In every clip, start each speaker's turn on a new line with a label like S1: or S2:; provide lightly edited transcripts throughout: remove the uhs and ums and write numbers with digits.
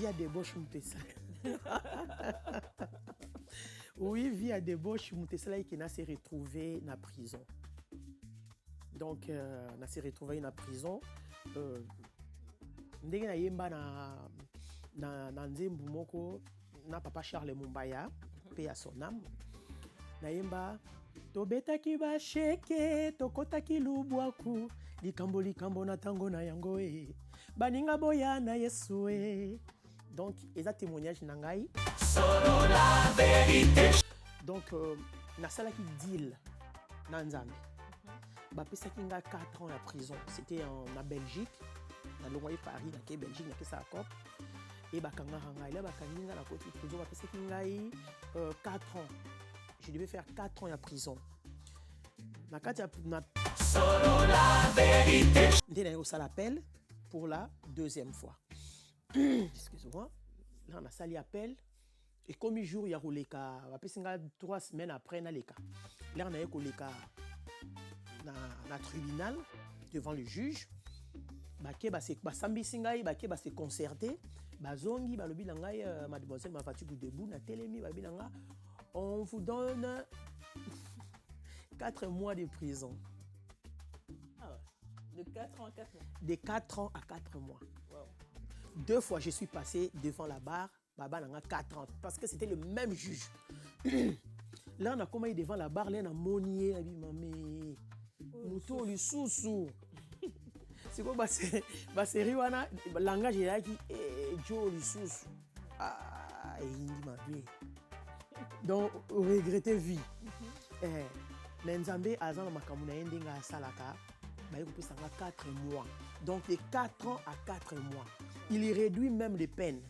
S1: via débauche Moutessala. Oui, via débauche Moutessala qui n'a s'est retrouvé dans la prison. Donc, on s'est retrouvé dans la prison. Ndenge na yemba na nzembu moko na papa Charles Mumbaya, paix à son âme. Na yemba tobetaki ba sheke tokotaki lubwaku likambo na tango na yango e baninga boya na Yesu e. Donc eza témoignage na ngai solo la vérité. Donc na salaki deal na Nzambe ba pesaki nga 4 ans en prison. C'était en Belgique. Na longwa Paris na ke Belgique na ke sa cop et bakanga hanga là bakangi nga na côté prison ba pesaki ngai 4 ans. Je devais faire 4 ans en prison. Na solo la vérité. Ça l'appel pour la deuxième fois. Excusez-moi. Là on a sali appel et comme un jour il y a roulé ka ba pesinga 3 semaines après na leka. Là on a eu leka na tribunal devant le juge. Bake ba se basambi singai bake ba se concerter bazongi balobi na ngai mademoiselle Mafati debout na telemi babi na nga on vous donne 4 mois de prison.
S2: Ah ouais. De 4 ans à 4 mois.
S1: De 4 ans à 4 mois.
S2: Wow.
S1: 2 fois je suis passé devant la barre, baba na nga 4 ans parce que c'était le même juge. Là on a commencé devant la barre, là on a monier abi mamé. Muto li susu. C'est quoi ba série wana langage là qui jo li susu. Ah, il m'a vu. Donc regretter vie. Nzambe azana makambo na ndenga salaka ba kopesa 4 mois. Donc de 4 ans à 4 mois. Il réduit même les peines.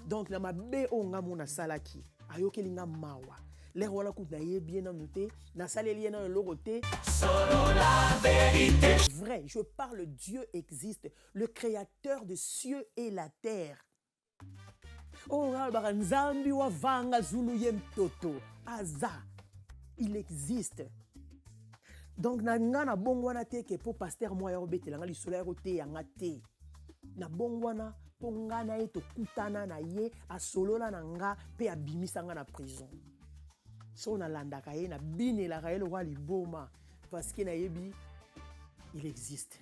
S1: Donc na mabe onga mona salaki ayokeli nga mawa. Les voilà coup d'ailleurs bien annoté na saleli na loroté solo la vérité. Vrai, je parle, Dieu existe, le créateur de cieux et la terre. Oh Nzambi wa vanga zulu yem toto aza. Il existe. Donc na ngana bongwana te ke po pasteur moi ya obetela nga lisolo ya roté ya ngate. Na bongwana po ngana eto kutana na ye asolola na nga pe abimisa nga na prison. So na landaka ye na bine la raël roi liboma parce que na yebi il existe.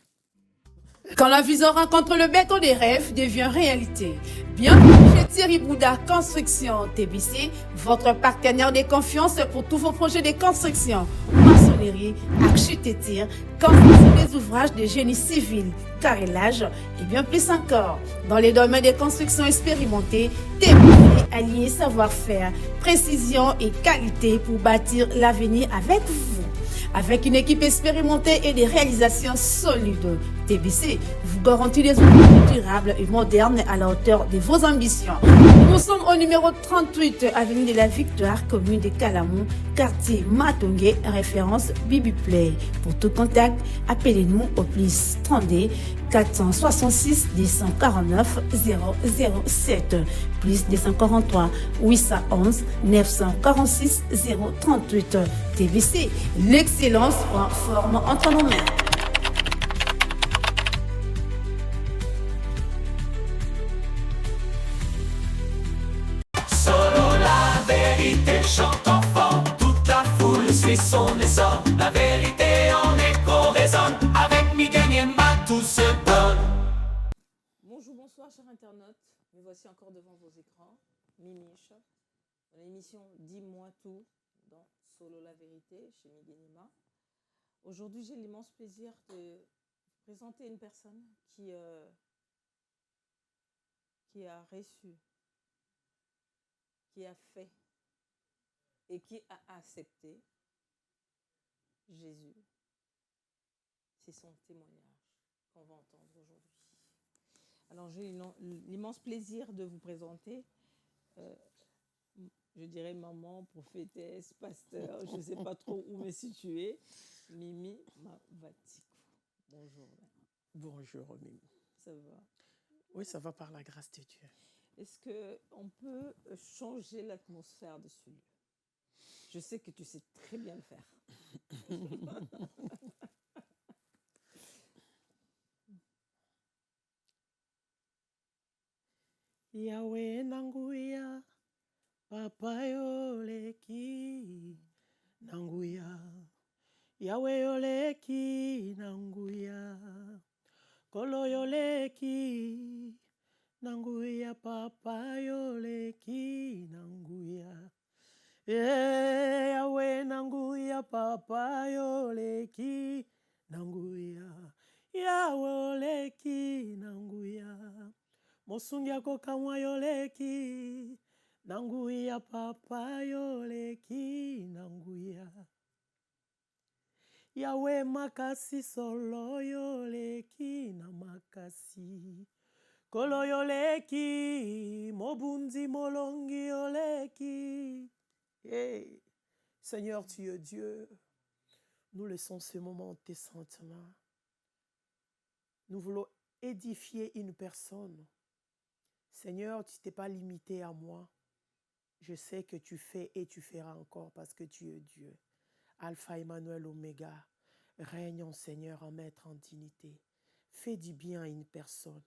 S3: Quand la vision rencontre le béton des rêves devient réalité. Bienvenue chez Thierry Bouddha Construction TBC, votre partenaire de confiance pour tous vos projets de construction, maçonnerie, architecture, construction des ouvrages de génie civil, carrelage et bien plus encore. Dans les domaines des constructions expérimentées, TBC allie savoir-faire, précision et qualité pour bâtir l'avenir avec vous. Avec une équipe expérimentée et des réalisations solides, TBC vous garantit des ouvrages durables et modernes à la hauteur de vos ambitions. Nous sommes au numéro 38, avenue de la Victoire, commune de Calamon, quartier Matongé, référence Bibi Play. Pour tout contact, appelez-nous au plus 32 466 249 007 plus 243 811 946 038. TBC, l'excellence en forme entre nos mains.
S4: Solo la vérité chante enfant, toute la foule suit son essor. La vérité en écho résonne, avec Miguel Niemba tout se donne.
S2: Bonjour, bonsoir chers internautes. Me voici encore devant vos écrans. Mimiche, dans l'émission Dis-moi tout dans Solo la vérité chez Miguel Niemba. Aujourd'hui, j'ai l'immense plaisir de présenter une personne qui a reçu, qui a fait et qui a accepté Jésus. C'est son témoignage qu'on va entendre aujourd'hui. Alors, j'ai l'immense plaisir de vous présenter, je dirais maman, prophétesse, pasteur, je ne sais pas trop où me situer, Mimi Mavatikou. Bonjour.
S1: Bonjour Mimi.
S2: Ça va?
S1: Oui, ça va par la grâce de Dieu.
S2: Est-ce qu'on peut changer l'atmosphère de ce lieu? Je sais que tu sais très bien le faire.
S1: Yawe nanguya, papa yoleki nanguya. Yawe yoleki nanguya, kolo yoleki nanguya, papa yoleki nanguya. Yawe nanguya, papa yoleki nanguya. Yawe oleki nanguya, mosungi akokamwa yoleki nanguya, papa yoleki nanguya. Yawe makasi solo yoleki na makasi, kolo yoleki mobunzi molongi yoleki. Hey, Seigneur, tu es Dieu. Nous laissons ce moment en tes saintes mains. Nous voulons édifier une personne. Seigneur, tu t'es pas limité à moi. Je sais que tu fais et tu feras encore parce que tu es Dieu. Alpha, Emmanuel, Oméga. Règne, Seigneur, en maître, en dignité. Fais du bien à une personne.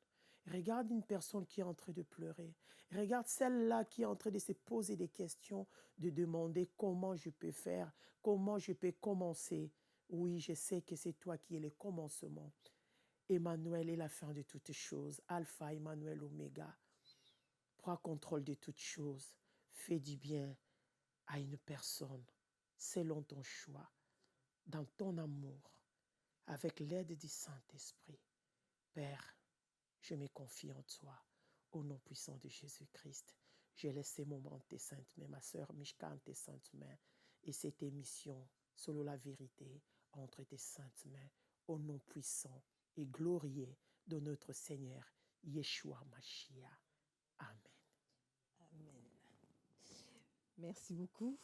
S1: Regarde une personne qui est en train de pleurer. Regarde celle-là qui est en train de se poser des questions, de demander comment je peux faire, comment je peux commencer. Oui, je sais que c'est toi qui es le commencement. Emmanuel est la fin de toutes choses. Alpha, Emmanuel, Oméga. Prends contrôle de toutes choses. Fais du bien à une personne selon ton choix, dans ton amour, avec l'aide du Saint-Esprit. Père, je me confie en toi, au nom puissant de Jésus-Christ. Je laisse ces moments en tes saintes mains, ma sœur Mishka en tes saintes mains, et cette émission, Solo la vérité, entre tes saintes mains, au nom puissant et glorieux de notre Seigneur, Yeshua Mashiach. Amen.
S2: Amen. Merci beaucoup.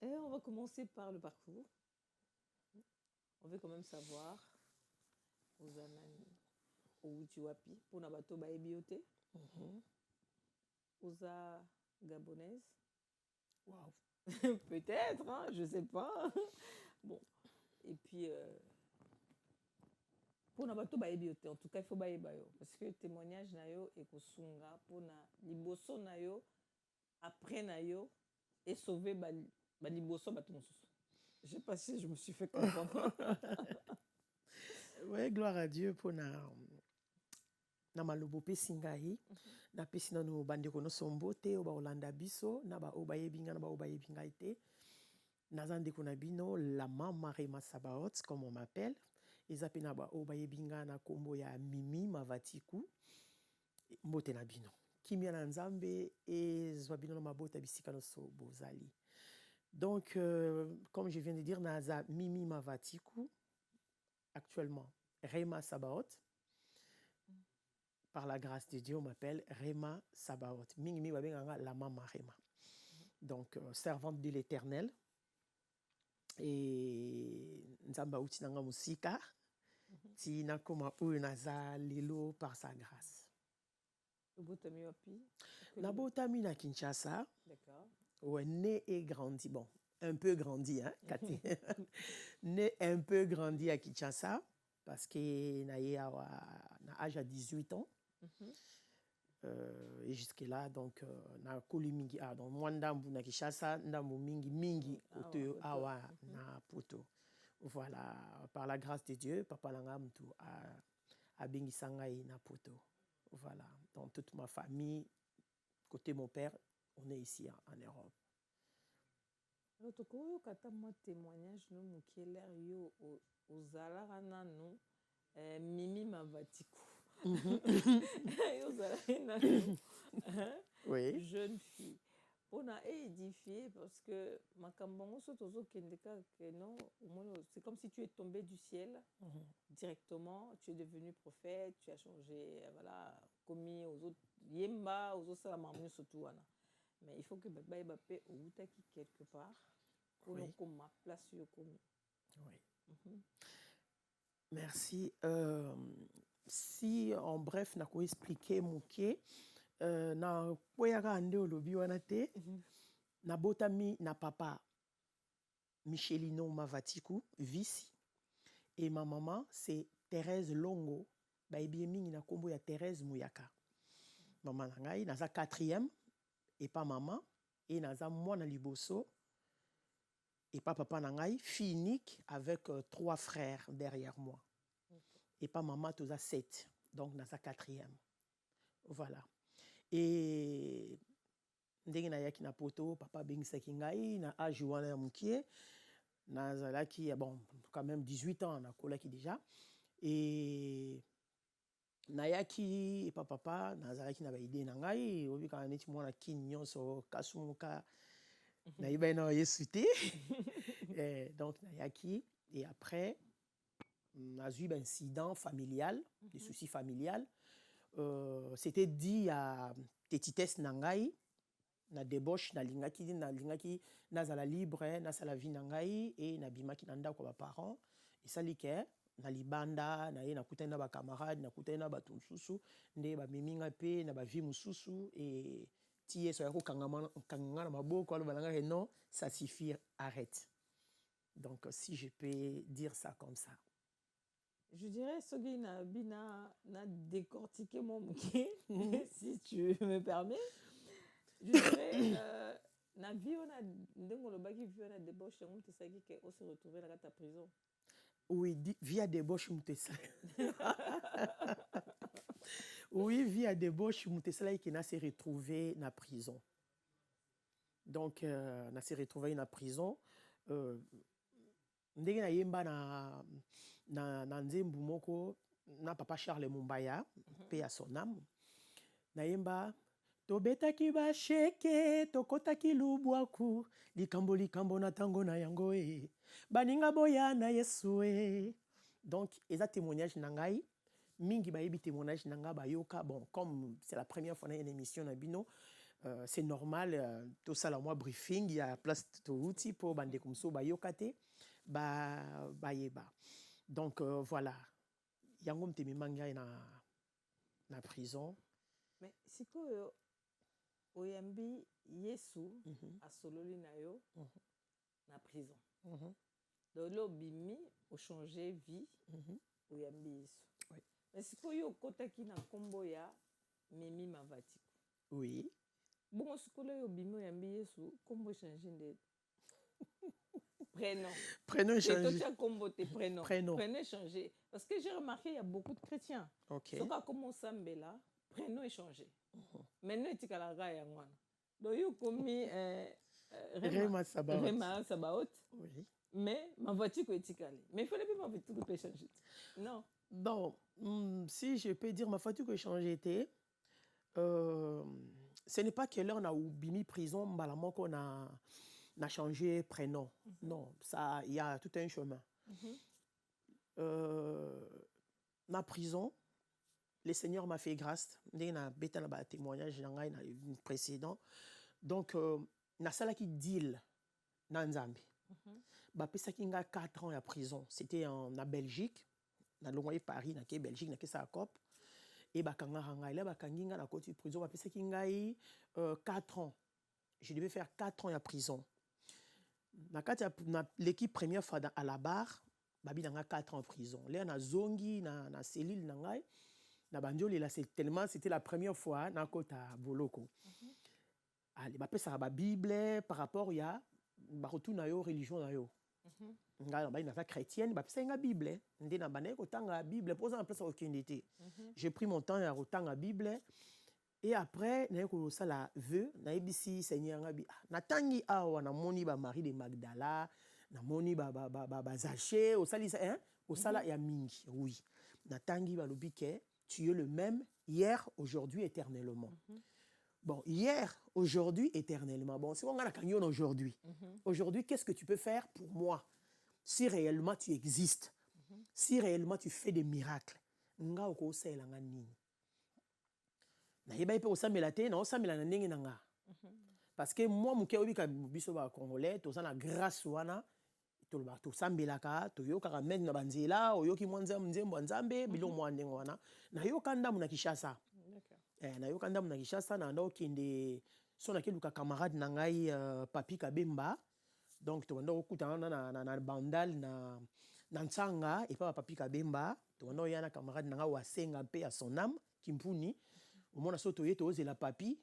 S2: Et on va commencer par le parcours. On veut quand même savoir, aux Anani, au Uchiwapi, pour Nabato Baebiote, aux Gabonaise.
S1: Wow.
S2: Peut-être, hein, je ne sais pas. Bon, et puis, pour Nabato Baebiote, en tout cas, il faut Baebayo. Parce que le témoignage nayo et Kosunga, pour na liboso nayo, après nayo, et sauver liboso batomosusu. Je ne sais pas si je me suis fait comprendre.
S1: Oui, gloire à Dieu pour na malobo pesi ngai na pesi nano bandeko no sombo te oba olanda biso na ba obayebinga na ba obayebinga te naza ndeko na bino la mama Rema Sabaoth comme on m'appelle eza pe na ba obayebinga na kombo ya Mimi Mavatiku mbote na bino kimia na nzambe ezwa bino na mabota bisika no so bozali. Donc comme je viens de dire naza Mimi Mavatiku actuellement Rema Sabaoth. Par la grâce de Dieu, on m'appelle Rema Sabaoth. Mingi la maman Rema. Donc, servante de l'Éternel. Et Nzamba uti nanga musika. Ti nakoma unaza lilo par sa grâce.
S2: Botami wapi?
S1: Nabotami na Kinshasa.
S2: D'accord.
S1: Ouais, né et grandi. Bon, un peu grandi, hein, Cathy. Né un peu grandi à Kinshasa. Parce que na âge à 18 ans. Et jusque-là, donc, na koli mingi donc moi ndambu na Kinshasa, ndambu mingi koto awa na poto. Voilà, par la grâce de Dieu, papa nanga mtu a bengisa ngai na poto. Voilà, donc toute ma famille, côté mon père, on est ici en Europe.
S2: Alors, tu as un témoignage, nous, Mukele, yo, ozala nanu, Mimi Mavatiku.
S1: Oui.
S2: Jeune fille. On a édifié parce que c'est comme si tu es tombé du ciel directement. Tu es devenu prophète, tu as changé, voilà, commis aux autres yemba, aux autres salamamous surtout. Mais il faut que Baba Bape ou taki quelque part pour nous comme ma place sur commis.
S1: Oui. Merci. Si en bref na ko expliquer muke na koyaka ande olobi wana te na botami na papa Michelino Mavatiku Visi et ma maman c'est Thérèse Longo baebi mingi na kombo ya Thérèse Mouyaka. maman na ngai naza 4e et pas maman et naza mwana liboso et pas papa na ngai fille unique avec 3 frères derrière moi et pas maman toza 7 donc naza 4e voilà et ndenge nayaki na poto papa abengisaki ngai na âge wana ya mokie nazalaki bon quand même 18 ans nakolaki déjà et nayaki epa papa nazalaki na baide na ngai obikaka neti mwana kini nyonso kasumuka nayebai na yesu te donc nayaki et après nazwi baincident familial des soucis familial c'était dit à tetitesse na ngai na débauche nalingaki nazala libre nasala vie na ngai et nabimaki na ndako ya baparents esali ke na libanda naye nakutani na bacamarade nakutani na bato mosusu nde bamemi nga mpe na bavie mosusu e ti yesu ayaki kokanga na maboko aloba na nga non ça suffit arrête donc si je peux dire ça comme ça
S2: je dirais soki na bina na décortiquer mon moké si tu me permets je dirais na vie on a ndenge olobaki vie on a débauche yango tesaki ke on se retrouver na kati ya prison.
S1: Oui, via débauche Moutessala. Oui, via débauche Moutessala qui n'a s'est retrouvé na prison. Donc, n'a s'est retrouvé na prison. Ndenge na yemba na nzembu moko na papa Charles Mumbaya, paix à son âme. Na yemba tobetaki basheke tokotaki lubwaku likambo na tango na yango e baninga boya na yesu e donc eza témoignage na ngai mingi bayebi témoignage na nga bayoka bon comme c'est la première fois na une émission na bino c'est normal tout ça la moi briefing il y a place to outil pour bande comme ça bayoka te bayeba donc voilà yango mtemi manga na prison
S2: mais sikoyo oyambi yesu asololi na yo na prison donc lo bimi o changer vie oyambi yesu mais sikoyo okotaki na kombo ya Mimi Mavatiko
S1: oui
S2: bongo sikoyo obimi oyambi yesu kombo changer nde prénom changer kombo te prénom changer parce que j'ai remarqué il y a beaucoup de chrétiens soka comme sambela prénom est changé maintenant etikala ga ya ngwana donc yo komi
S1: Rema
S2: Sabaot
S1: oui
S2: mais Mavatiko etikali mais il fallait pas Mavatiko peut changer non
S1: bon si je peux dire Mavatiko changer était ce n'est pas que l'heure na ubimi prison mbala qu'on a changé prénom non ça il y a tout un chemin na prison le Seigneur m'a fait grâce. Na beta na témoignage na précédent. Donc na sala qui deal na Nzambe. Ba pesaki nga 4 ans à prison. C'était en Belgique, na longoye Paris na ke Belgique na ke sa cop et ba kanga nga là ba kanginga na côté prison ba pesaki nga 4 ans. Je devais faire 4 ans à prison. Na l'équipe première fois à la barre, babi nga 4 ans en prison. Là na zongi na cellule na ngai. Na bandioli là c'est tellement c'était la première fois na kota boloko allez ba pesa ba bible par rapport ya ba retourna yo religion na yo nga ba ina chrétienne ba pesa nga bible ndé na bana ko tanga bible poser en place aucune idée j'ai pris mon temps à retanga bible et après na ko sala vœu na ebisi seigneur nga bi na tangi awa na moni ba Marie de Magdala na moni ba Zaché au salisa au sala ya mingi oui na tangi ba lobike tu es le même hier, aujourd'hui, éternellement. Bon, hier, aujourd'hui, éternellement. Bon, c'est quoi on a aujourd'hui. Aujourd'hui, qu'est-ce que tu peux faire pour moi? Si réellement tu existes, si réellement tu fais des miracles, nga oko sela nga nini. Na yeba ipe osamela te, na osamela na ndenge na nga. Parce que moi, muke obika biso ba congolais, toza na grâce wana. To sambelaka to yoka men na banzela oyoki mwanza mzembo nzambe bilo mwandengo wana na yoka ndamu na Kishasa na yoka ndamu na Kishasa na ndo kinde sona keluka camarade na ngai Papi Kabemba donc to ndo okutana na bandal na Ntsanga et pas Papi Kabemba to ndo yana camarade na ngai Wasenga paix à son âme Kimpuni Au moins, so toye to la papi,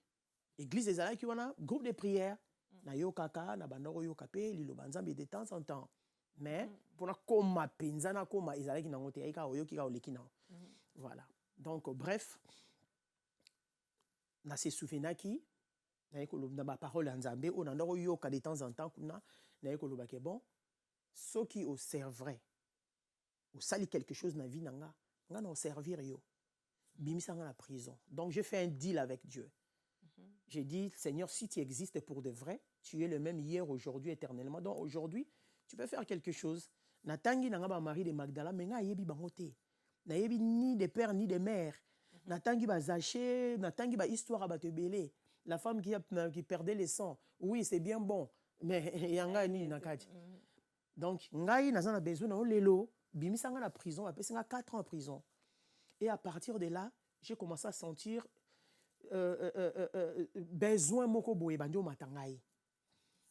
S1: église des alaki wana, groupe de prière. Na yo kaka, na bandoro yo kapé, lilo banzambe de temps en temps. Mais, pour na koma penzana, koma ezalaki na ngote, aika oyo kika oleki na. Voilà. Donc, bref, na se souvenaki, na ma parole en Zambé, on a yo ka de temps en temps, na yeko lo bake bon, ceux qui observeraient, ou sali quelque chose na vie nanga, nga na servir yo. Bimisa nga la prison. Donc, j'ai fait un deal avec Dieu. J'ai dit, Seigneur, si tu existes pour de vrai, tu es le même hier, aujourd'hui, éternellement. Donc aujourd'hui, tu peux faire quelque chose. Natangi nanga ba Marie de Magdala, mais nga yebi bangote. Na yebi ni de père ni de mère. Natangi ba zaché, natangi ba histoire à batebele. La femme qui perdait le sang. Oui, c'est bien bon, mais yanga ni nakati. Donc ngai nazana besoin na lelo, bimisa nga la prison, après nga 4 ans en prison. Et à partir de là, j'ai commencé à sentir besoin moko boye bandi o matangai.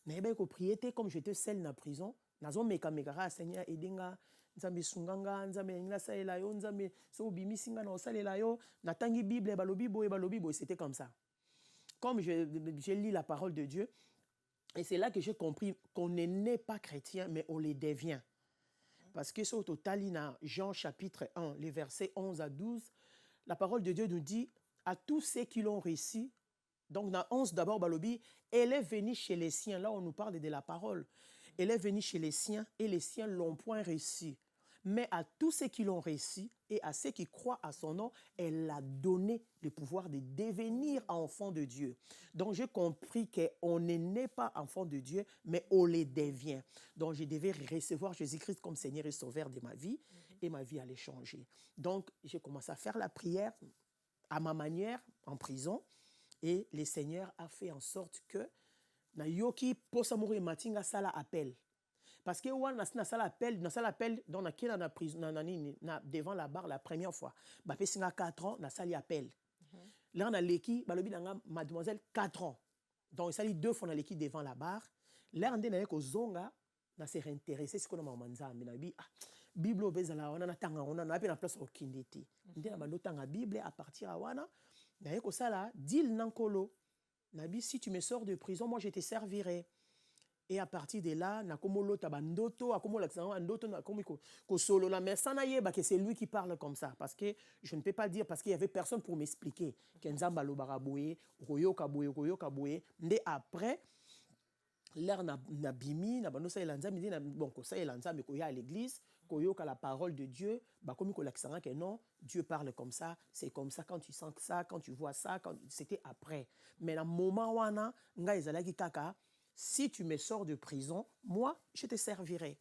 S1: Na yeba ko prier comme j'étais seul na prison, nazo meka meka Seigneur edenga, nzambe sunganga, nzambe ngila salela yo, nzambe so bimisi nga na osalela yo, natangi Bible balobi boye, c'était comme ça. Comme j'ai lu la parole de Dieu, et c'est là que j'ai compris qu'on n'est pas chrétien, mais on les devient. Parce que c'est au total, Jean chapitre 1, les versets 11 à 12, la parole de Dieu nous dit à tous ceux qui l'ont réussi. Donc, dans 11 d'abord, Balobi, elle est venue chez les siens. Là, on nous parle de la parole. Elle est venue chez les siens et les siens l'ont point réussi. Mais à tous ceux qui l'ont réussi et à ceux qui croient à son nom, elle a donné le pouvoir de devenir enfant de Dieu. Donc, j'ai compris qu'on n'est pas enfant de Dieu, mais on les devient. Donc, je devais recevoir Jésus-Christ comme Seigneur et Sauveur de ma vie et ma vie allait changer. Donc, j'ai commencé à faire la prière à ma manière, en prison, et le Seigneur a fait en sorte que na yoki posamuri matinga sala appel. Parce que na sala appel donc na na prison na devant la barre la première fois. Ba pe singa 4 ans na sali appel. Là na leki balobi nanga mademoiselle 4 ans. Donc sali 2 fois na leki devant la barre. Là ndé na yeko zonga na se réintéresser ce qu'on a mamanzambe na bi Bible bezala wana na tanga wana na pe na place okindeti. Ndé na bando tanga Bible à partir à wana na yeko sala deal nankolo. Nabi si tu me sors de prison moi je te servirai. Et à partir de là, na komo lota bandoto, a komo l'accent ndoto na komo ko solo la mais sana yeba que c'est lui qui parle comme ça parce que je ne peux pas dire parce qu'il y avait personne pour m'expliquer kenzamba lo baraboye, koyoka boye. Ndé après l'air na bimi na bando sa elanza midi na bon ko sa elanza mais ko ya à l'église, koyoka la parole de Dieu, ba komi ko l'accent que non, Dieu parle comme ça, c'est comme ça quand tu sens ça, quand tu vois ça, quand c'était après. Mais na moment wana nga ezalaki kaka si tu me sors de prison, moi, je te servirai.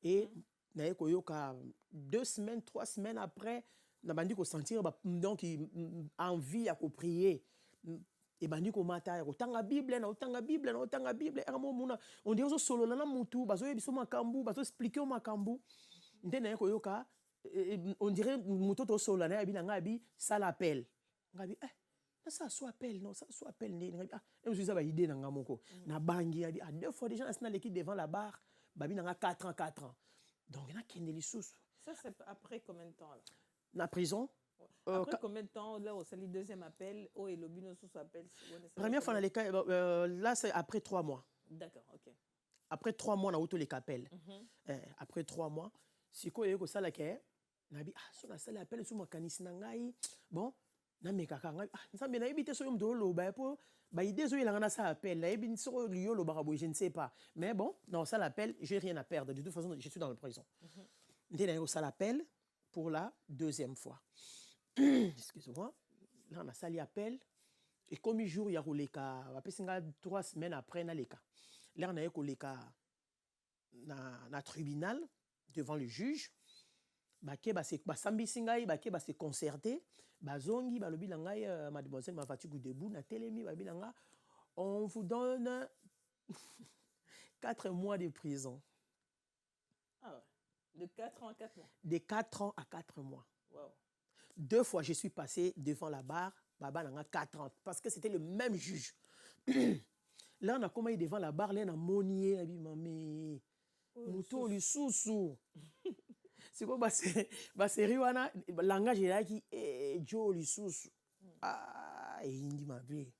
S1: Et, 2 semaines, 3 semaines après, on a sentir donc envie à prier. Et bandi ko mata otanga Bible na otanga Bible. On dit solo na mutu bazo yebiso makambu bazo expliquer makambu. Ndena ko yoka on dirait muto to solo na abi nga abi ça l'appelle. Ngabi ça soit appel non ça soit appel ah je suis ça idée nanga moko na bangi abi 2 fois déjà na l'équipe devant la barre babi nanga 4 ans donc na kendeli sous
S2: ça c'est après combien de temps là
S1: na prison
S2: après combien de temps là au sali deuxième appel au et lobino sous appel
S1: première fois dans les cas là c'est après 3 mois
S2: d'accord OK
S1: après 3 mois na auto les appels après 3 mois siko yeko sala ke nabi so na sala appel sous makanisi na ngai bon na mekaka ngai nzambe na yebite so yomdo lo ba po ba idée zo ilanga na ça appel na yebi so liyo lo barabo je ne sais pas mais bon non ça l'appel j'ai rien à perdre de toute façon je suis dans la prison ndé na ça l'appel pour la deuxième fois excusez-moi là on a sali appel et comme jour ya roleka ba pesinga 3 semaines après na leka là on a yeko leka na tribunal devant le juge bake basambisi ngai bake base concerté bazongi balobi na ngai mademoiselle Mavatigu debout na telemi babi na nga on vous donne 4 mois de prison.
S2: Ah ouais. De 4 ans à 4 mois.
S1: De 4 ans à 4 mois.
S2: Wow.
S1: 2 fois je suis passé devant la barre baba na nga 4 ans parce que c'était le même juge. Là on a commencé devant la barre là na monier abi mamé muto lisusu c'est quoi bah c'est wana langage là qui est Joe lisusu Ah, indi mabe.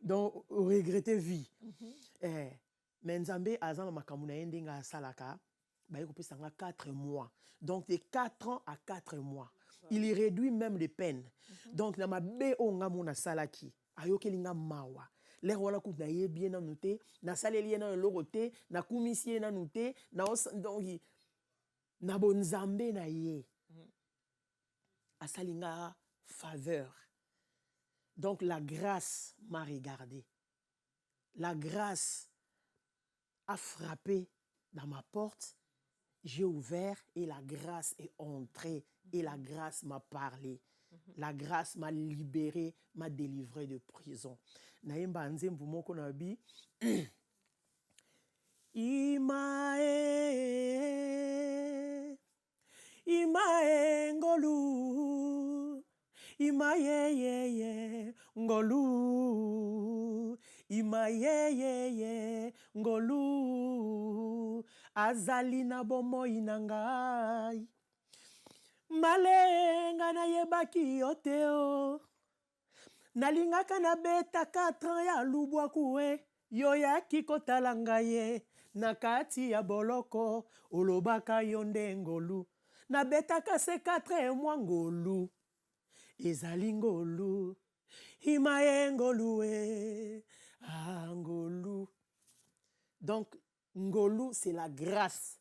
S1: Donc, regretter vie. Mais Nzambe, azan makamuna yendenga salaka, ba yeko pesanga 4 mois. Donc, de 4 ans à 4 mois. Il y réduit même les peines. Donc, na mabe onga mona salaki, ayokelinga mawa. Les wala ku na yebi na noté, na saleli na loroté, na kumisi na noté, na donc na bonzambe na ye. Asalinga faveur. Donc la grâce m'a regardé. La grâce a frappé dans ma porte. J'ai ouvert et la grâce est entrée et la grâce m'a parlé. La grâce m'a libéré, m'a délivré de prison. Naïmba nzembu moko nabi. Imae ngolu. Imaye ngolu. Imaye ngolu. Azali na bomo inangai. Malenga na yebaki oteo. Nalingaka na beta 4 ans ya lubwa kuwe. Yoyaki kotalanga ye. Nakati ya boloko. Olobaka yonde ngolu. Na betaka se 4 mois ngolu. Ezali ngolu. Imaye ngolu e. Ah ngolu. Donc, ngolu, c'est la grâce.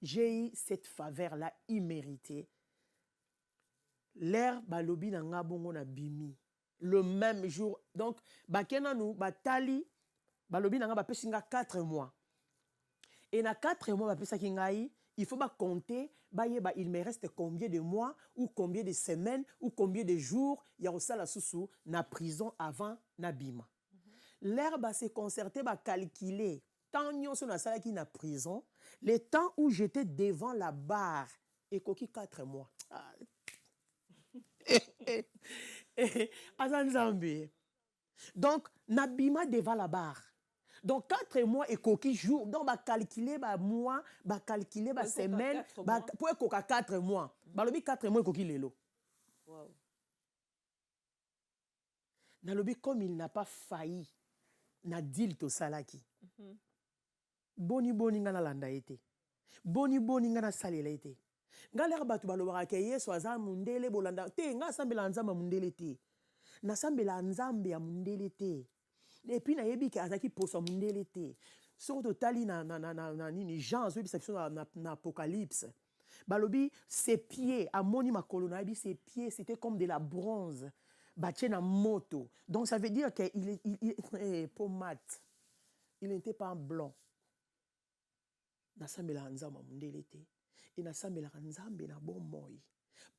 S1: J'ai eu cette faveur-là imméritée. L'air balobi na nga bongo na bimi. Le même jour. Donc, bakena nou, batali, balobi na nga bapesinga 4 mois. Et na 4 mois bapesaki ngai, il faut compter, il me reste combien de mois, ou combien de semaines, ou combien de jours, il y a aussi la sous na prison avant na bima. L'air s'est concerté, calculer. Tant nyonso na salaki na prison, le temps où j'étais devant la barre, et koki 4 mois. Donc, nabima devant la barre. Donc, 4 mois et koki jours. Donc, calculer mois, calculer semaine, pour koka 4 mois. Balobi 4 mois et koki lelo.
S2: Wow.
S1: Nalobi, comme il n'a pas failli, na deal to salaki. Boni nga na landa ete. Boni nga na salela ete. Nga lera batu balobaka ke Yesu aza mundele bolanda. Te, nga sambela nzamba mundele te. Na sambela nzambe ya mundele te. Et puis na yebi ke azaki poso mundele te. Surtout tali na nini Jean zo bisakiso na Apocalypse. Balobi ses pieds amoni makolo na yebi ses pieds c'était comme de la bronze. Batie na moto. Donc ça veut dire que il pomate. Il n'était pas blanc. Nasambela nzamba mundele te. Et nasambela nzambe na bon moi.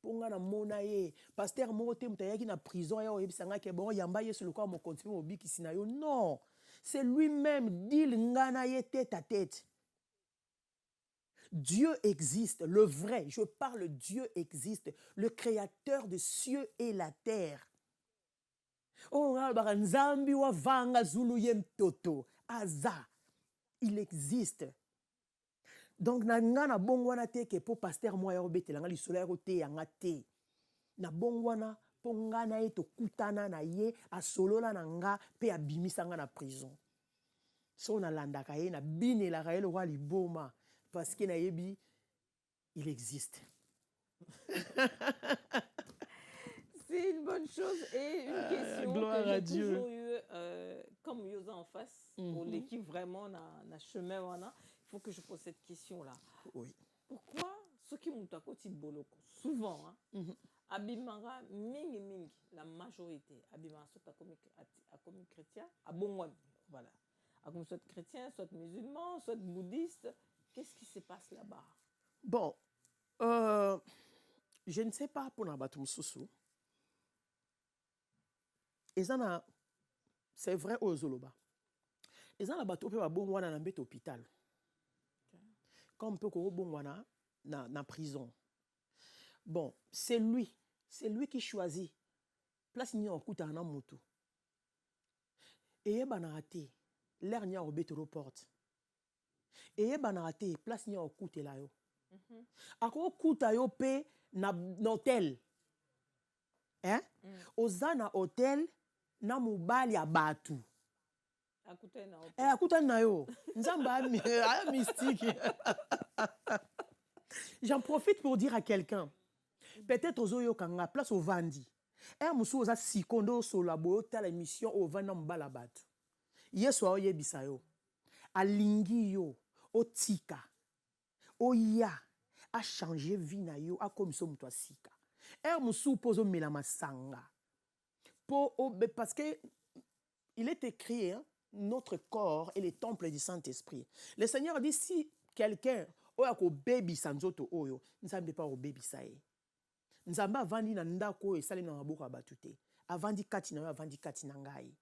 S1: Ponga na mona ye pasteur moko te mutayaki na prison ya oyebisanga ke bon yamba yesu lokwa mo continue obikisi na yo. Non, c'est lui-même dit ngana ye tête à tête. Dieu existe, le vrai, je parle, Dieu existe, le créateur de cieux et la terre. Oh, nzambi wa vanga zulu yem toto aza, il existe. Donc na ngana bongwana te ke po pasteur moya obetela nga lisolo ya te yanga te. Na bongwana po ngana ye to kutana na ye asolola na nga pe abimisa nga na prison. So na landaka ye na binela ka ye lo liboma parce que na yebi il existe.
S2: C'est une bonne chose et une question
S1: gloire
S2: que
S1: à
S2: j'ai
S1: Dieu.
S2: toujours eu comme Yosa en face, pour l'équipe vraiment na chemin wana. Il faut que je pose cette question-là.
S1: Oui.
S2: Pourquoi ceux qui m'ont côté boloko souvent abimanga mingi la majorité abimanga soit à comme chrétien à bon voilà à comme soit chrétien soit musulman soit bouddhiste, qu'est-ce qui se passe là-bas?
S1: Bon, je ne sais pas pour Nabatum Soussou. Et ça, c'est vrai aux Zoloba. Et ça, Nabatum peut bon wana na mbet hôpital. Comme peut qu'on bon wana na prison. Bon, c'est lui qui choisit. Place ni en kuta na moto. Et banate, l'air ni en bétoro porte. Et banate, place ni en kuta la yo. Ako kuta yo pe na hôtel. hein? Oza na hôtel na mobali ya batu. Akutani na yo. Nzamba mystique. J'en profite pour dire à quelqu'un, peut-être aux yo kanga place au vandi. Musu oza sikondo so labo ta la mission au vana mbala batu. Yesu oyebisa yo. Alingi yo otika. Oya a changé vie na yo a comme so muto asika. Musu pozo mela masanga. Parce que il est écrit, hein, notre corps est le temple du Saint-Esprit. Le Seigneur dit si quelqu'un oya ko baby sanzoto oyo, nzambe pas o baby sae. Nzamba avandi na ndako esali na maboko batu te. Avandi kati na yo, avandi kati na ngai.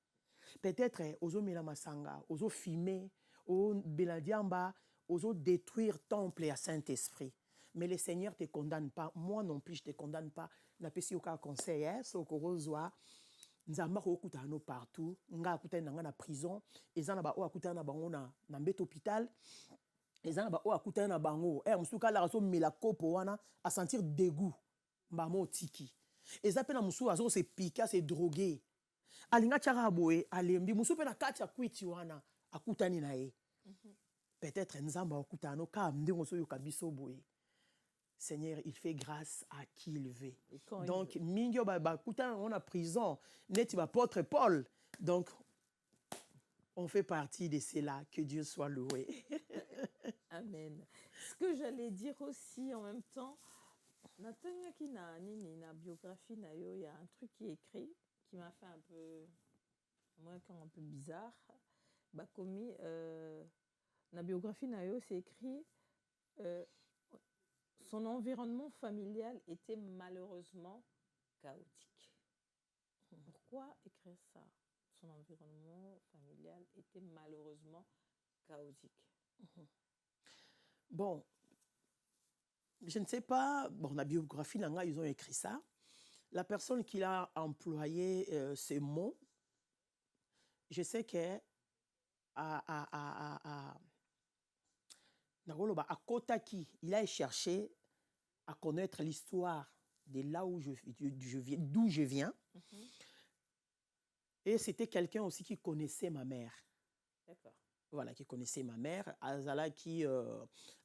S1: Peut-être ozo mela masanga, ozo filmer, o beladiamba, ozo détruire temple à Saint-Esprit. Mais le Seigneur ne te condamne pas, moi non plus je te condamne pas. Na pesi oka conseil, hein, sokorozwa. Nzamba ko okuta no partout, nga akuta na nga na prison, ezana ba o akuta na bango na mbet hôpital. Ezana ba o akuta na bango, musuka la raso mela kopo wana a sentir dégoût. Mbamo tiki. Eza pe na musu azo se piquer, se droguer. Alinga tchara boye, alembi musu pe na kati ya kwiti wana akutani na ye. Peut-être nzamba okuta no ka ndingo so yoka biso boye. Seigneur, il fait grâce à qui il veut. Donc, mingyo ba kuta on a prison, net va apôtre Paul. Donc on fait partie de cela, que Dieu soit loué.
S2: Amen. Ce que j'allais dire aussi en même temps, Natania qui na biographie na yo, il y a un truc qui est écrit qui m'a fait un peu un peu bizarre. Bakomi na biographie na yo, c'est écrit son environnement familial était malheureusement chaotique. Pourquoi écrire ça? Son environnement familial était malheureusement chaotique.
S1: Bon, je ne sais pas, bon, la biographie, ils ont écrit ça. La personne qui a employé ces mots, je sais que à Kotaki, il a cherché à connaître l'histoire de là où d'où je viens. Et c'était quelqu'un aussi qui connaissait ma mère.
S2: D'accord.
S1: Voilà, qui connaissait ma mère. Azala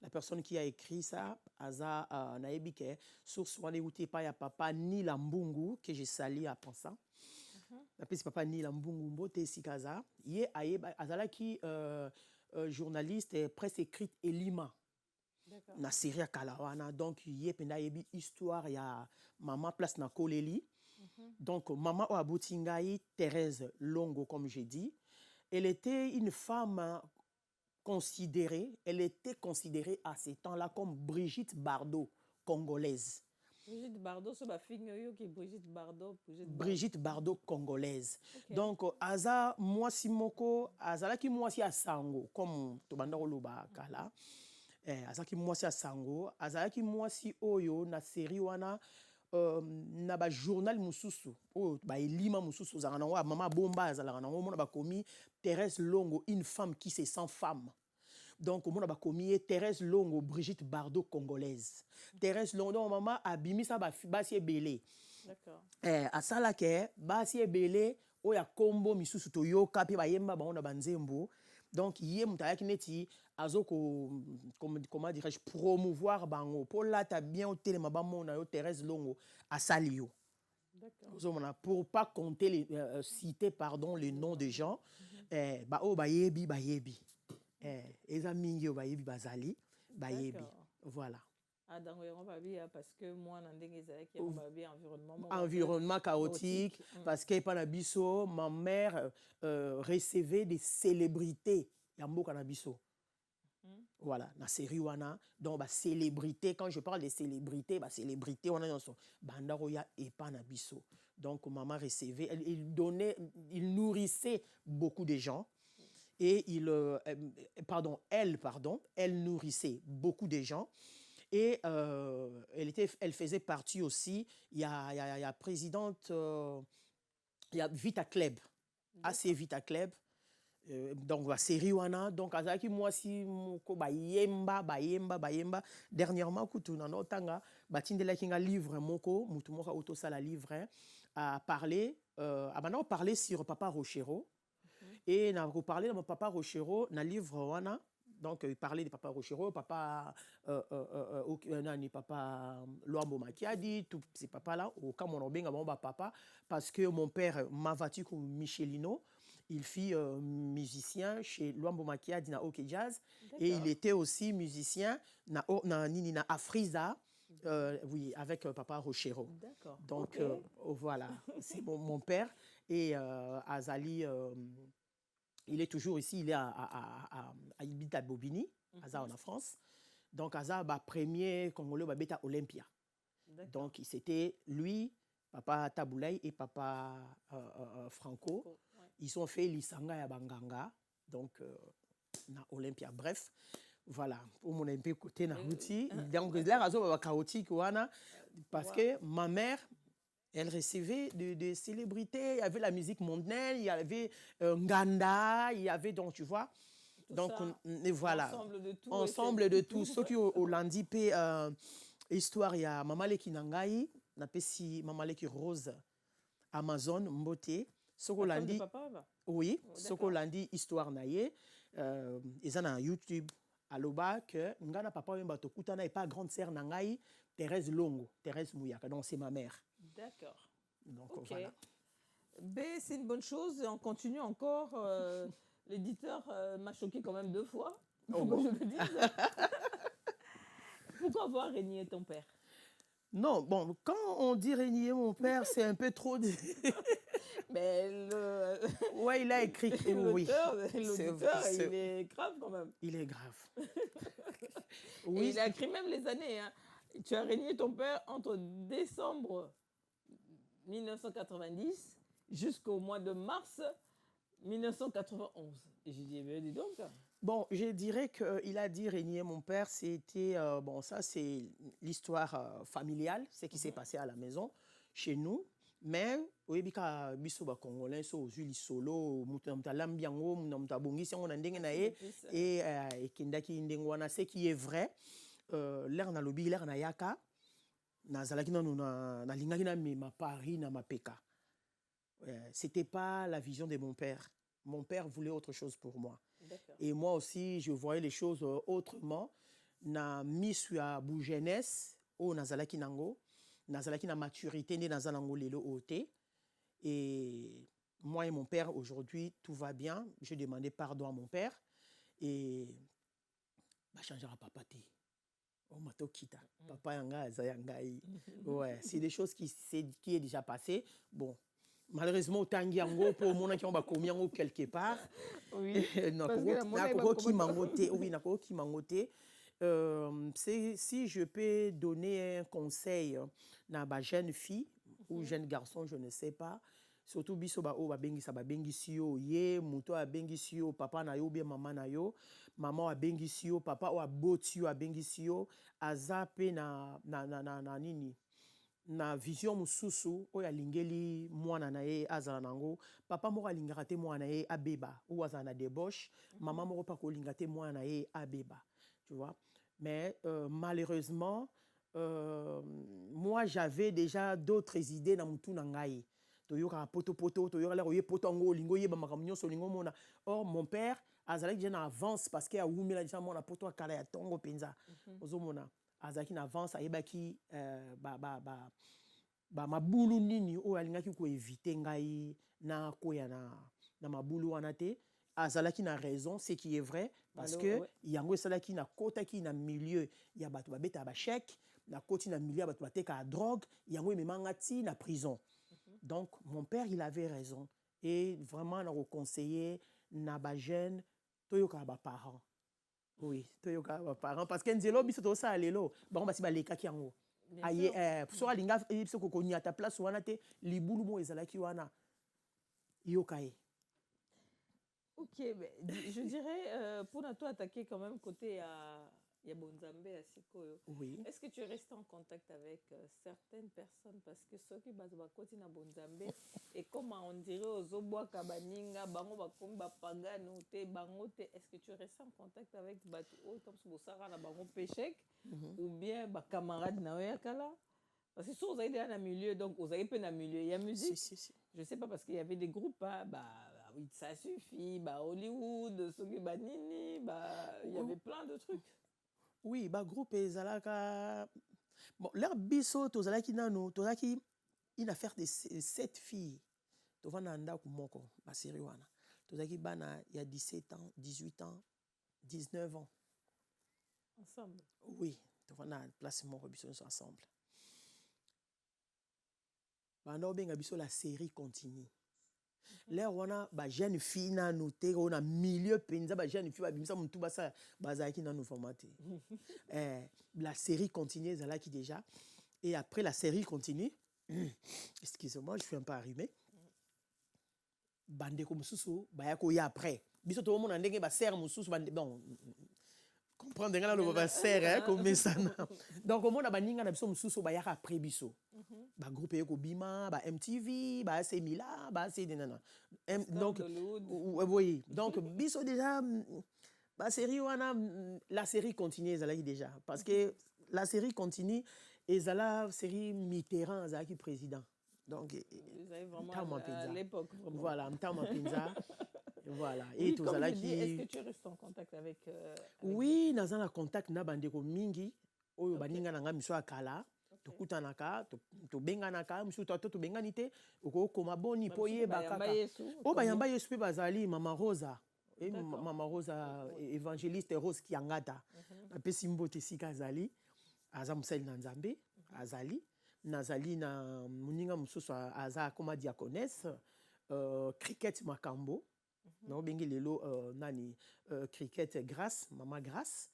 S1: la personne qui a écrit ça, Aza Naebike, sur Swane Outé Paya Papa ni Lambungu, que j'ai sali à pensant. La petite papa ni Lambungu Mbote Sikaza. Yé Azala qui journaliste presse écrite Elima. Na série à Kalawana. Donc, yé penda yebi histoire ya maman place na Koleli. Donc, maman Oabutingaï, Thérèse Longo, comme j'ai dit. Elle était une femme considérée, elle était considérée à ces temps-là comme Brigitte Bardot, congolaise.
S2: Brigitte Bardot, c'est ma fille qui est Brigitte Bardot.
S1: Brigitte Bardot, congolaise. Okay. Donc, Aza Mwasi Moko, Azala ki Mwasi Asango, comme Tobanda Oloba Kala. Aza ki Mwasi Asango, Azala ki Mwasi Oyo, na série wana. Na ba journal mususu o ba elima mususu za na wa mama bomba za la na mona ba komi Thérèse Longo, une femme qui se sent femme. Donc mona ba komi Thérèse Longo, Brigitte Bardot, congolaise. Thérèse Longo mama abimi sa ba si ebele.
S2: D'accord.
S1: Asala ke ba si ebele o ya kombo misusu to yoka pe ba yemba ba ona banzembo. Donc yé mutaya kineti azoko comment dirais-je promouvoir bango pour là t'as bien au télé mabamona yo Thérèse Longo à Salio. D'accord. Pour pas compter les citer pardon les noms des gens ba o ba yebi ezami yo ba yebi bazali ba yebi. Voilà.
S2: Parce que moi
S1: environnement chaotique parce que panabiso ma mère recevait des célébrités yambo kanabiso. Voilà, na série wana donc ba célébrité, quand je parle de célébrité, ba célébrité on a dans son bandaroya et panabiso. Donc maman recevait, il nourrissait beaucoup de gens et elle nourrissait beaucoup de gens. Et elle faisait partie aussi, il y a présidente, il y a Vita Club, assez Vita Club. Donc la série wana donc azaki moi si ko bayemba dernièrement kutu na notanga batindela kinga livre moko mutu moka auto sala livre a parlé, a maintenant parlé sur Papa Rochero. Et on a reparlé de mon Papa Rochero dans le livre Wana. Donc, il parlait de Papa Rochero, Papa Papa Luambo Makiadi, tous ces papas-là, au cas où on a papa, parce que mon père m'a battu comme Michelino. Il fut musicien chez Luambo Makiadi na OK Jazz. Et il était aussi musicien na Afriza. Oui, avec Papa Rochero.
S2: D'accord.
S1: Donc, voilà, c'est mon père. Et Azali, il est toujours ici, il est à Ibita Bobigny, en France. Donc, Aza, premier Congolais, à Olympia. Donc, c'était lui, Papa Taboulay et Papa Franco.
S2: Ouais.
S1: Ils ont fait l'Isanga et Banganga. Donc, na Olympia. Bref. Voilà, pour mon MP côté Naruti. Donc, la raison chaotique, parce que ma mère, elle recevait des célébrités. Il y avait la musique mondaine, il y avait Nganda, il y avait, donc, tu vois.
S2: Tout
S1: donc,
S2: ça,
S1: voilà.
S2: Ensemble de tout.
S1: Ceux qui ont lundi, histoire, il y a Mamaleki Nangai, Napesi Mamaleki Rose, Amazon, Mbote.
S2: Lundi.
S1: Oui, Soko Landi, histoire naïe. Ils ont YouTube. Aloba que ngana papa wemba tokutana et pas grande sœur nangai Thérèse Longo, Thérèse Mouyaka, donc c'est ma mère.
S2: D'accord.
S1: Donc
S2: okay.
S1: Voilà.
S2: B, c'est une bonne chose. On continue encore. L'éditeur m'a choqué quand même 2 fois. Faut que je le dise. Pourquoi avoir régné ton père?
S1: Non, bon, quand on dit régner mon père, c'est un peu trop.
S2: Mais
S1: ouais, il a écrit.
S2: L'auditeur, il est grave quand même.
S1: Il est grave.
S2: Oui. Et il a écrit même les années. Hein. Tu as régné ton père entre décembre 1990 jusqu'au mois de mars 1991. Et j'ai dit, dis donc.
S1: Bon, je dirais qu'il a dit régner mon père, c'était, bon, ça c'est l'histoire familiale, ce qui s'est passé à la maison, chez nous. Mais, oui, bika biso ba congolais so ozuli solo mutamta lambiango mutamta bongisi on ndenge na ye et kindaki ndengwana, ce qui est vrai, l'air na lobi l'air na yaka na zalaki na lingaki na mema Paris na mapeka. C'était pas la vision de mon père. Mon père voulait autre chose pour moi. Et moi aussi, je voyais les choses autrement. Na mis sur la jeunesse au nazalaki nango. Nazalaki na maturité né dans un angolelo oté. Et moi et mon père aujourd'hui tout va bien. Je demandais pardon à mon père et bah changera papa té. Oh mato kita. Papa yanga azayangai. Ouais, c'est des choses qui est déjà passé. Bon, malheureusement au tangiango pour mon qui on va commiango quelque part.
S2: Oui.
S1: Na ki mangoté. Oui, na ki mangoté. Si je peux donner un conseil à ma jeune fille ou jeune garçon, je ne sais pas, surtout biso ba o ba bengi sa ba bengi sio ye muto a bengi sio papa na yo bien maman a bengi sio papa o a botio a bengi sio azape na nini na vision mususu o ya lingeli mwana na ye azala nango papa moko alingaka te mwana na ye abeba ou azala na débauche maman moko pa ko lingate mwana na ye abeba, tu vois. Mais malheureusement, moi j'avais déjà d'autres idées dans mutu nangai. Toyoka poto toyoka la oye poto ngo lingo ye ba makamnyo so lingo mona. Or mon père azalaki déjà na avance parce que a wumela déjà mona poto akala ya tongo penza. Ozomona azalaki na avance ayebaki ba mabulu nini o alingaki ko éviter ngai na koya na mabulu wana te. Azalaki na raison, ce qui est vrai, parce que yango esalaki na kotaki na milieu ya bato babeta ba chèque, na koti na milieu bato bateka à drogue, yango ememanga ti na prison. Donc mon père il avait raison et vraiment na conseiller na ba jeune toyoka ba parents. Oui, toyoka ba parents parce que nzelo biso to sa lelo, ba basi ba lekaki yango. Aye so alinga biso ko konya ta place wana te libulu mo ezalaki wana yokaye.
S2: Ok, mais je dirais, pour toi attaquer quand même côté à Bonzambe, à Sikoyo.
S1: Oui.
S2: Est-ce que tu es resté en contact avec certaines personnes? Parce que ceux qui sont côté na Bonzambe, et comme on dirait aux Obois Kabaninga, Bango Bakom Bapagano, Bangote, est-ce que tu es resté en contact avec Batu, comme Bosara, na Bango Pechek, ou bien camarades Naoyakala? Parce que si vous avez dans le milieu, donc vous avez peu dans le milieu. Il y a musique.
S1: Si.
S2: Je ne sais pas parce qu'il y avait des groupes, hein, oui, ça suffit, Hollywood, Sogi Banini, il y avait plein de trucs.
S1: Oui, groupe ezalaka. Bon, leur biso tozalaki nano, tozalaki une affaire de 7 filles. Tovana ndako moko, série wana. Tozalaki bana il y a 17 ans, 18 ans, 19 ans.
S2: Ensemble.
S1: Oui, tovana place moko biso ensemble. Bana obenga biso la série continue. Là wana jeune fille na noté on a milieu penza jeune fille bimisa mutu basa bazaki na nous formaté. La série continue ezalaki déjà et après la série continue excusez-moi, je suis un peu arrimé. Bande ko mususu bayako ya après. Biso to mona ndenge ba serre mususu bande bon comprendre nga le ba serre comme ça. Donc au monde baninga na biso mususu bayaka après biso. Ba groupe eko bima, ba MTV, ba Semila, ba Sedena. Donc oui, donc biso déjà ba série wana la série continue ezalaki déjà parce que la série continue ezala série Mitterrand ezalaki président. Donc
S2: vous avez vraiment à l'époque vraiment.
S1: Voilà, Mtama Pinza. Voilà.
S2: Oui, et tout ça là qui est-ce que tu restes en contact avec
S1: oui, naza na contact na bandeko mingi oyo baninga na nga miso akala. Tokutanaka to benganaka musu to bengani te okoma boni po yeba kaka o bayamba Yesu pe bazali mama Rosa mama Rosa évangéliste Rose Kiangata apesi mbote sika azali aza musali na Nzambe azali nazali na muninga mususu aza koma diaconesse Cricket Makambo na bengi lelo nani Cricket Grâce mama Grâce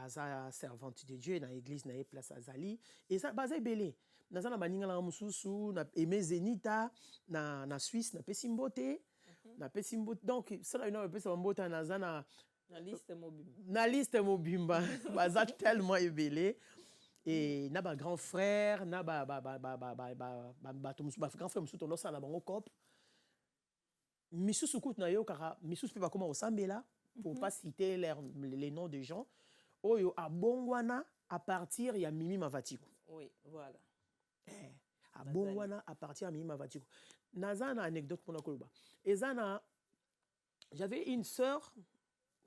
S1: aza servante de Dieu na église na place azali et ça baza belé nazana baninga na mususu na Aimé Zenita na Suisse na pesimbote na pesimbote donc ça là une pesa mbote nazana na liste mobimba baza tellement belé et na ba grand frère na ba grand frère mususu tonosa na bango cop misusu kut na yo kaka misusu pe ba koma osambela pour pas citer les noms de gens oyo abongwana à partir ya Mimi Mavatiko.
S2: Oui, voilà.
S1: Abongwana à partir ya Mimi Mavatiko. Nazana anecdote pour nakoloba. Ezana j'avais une sœur,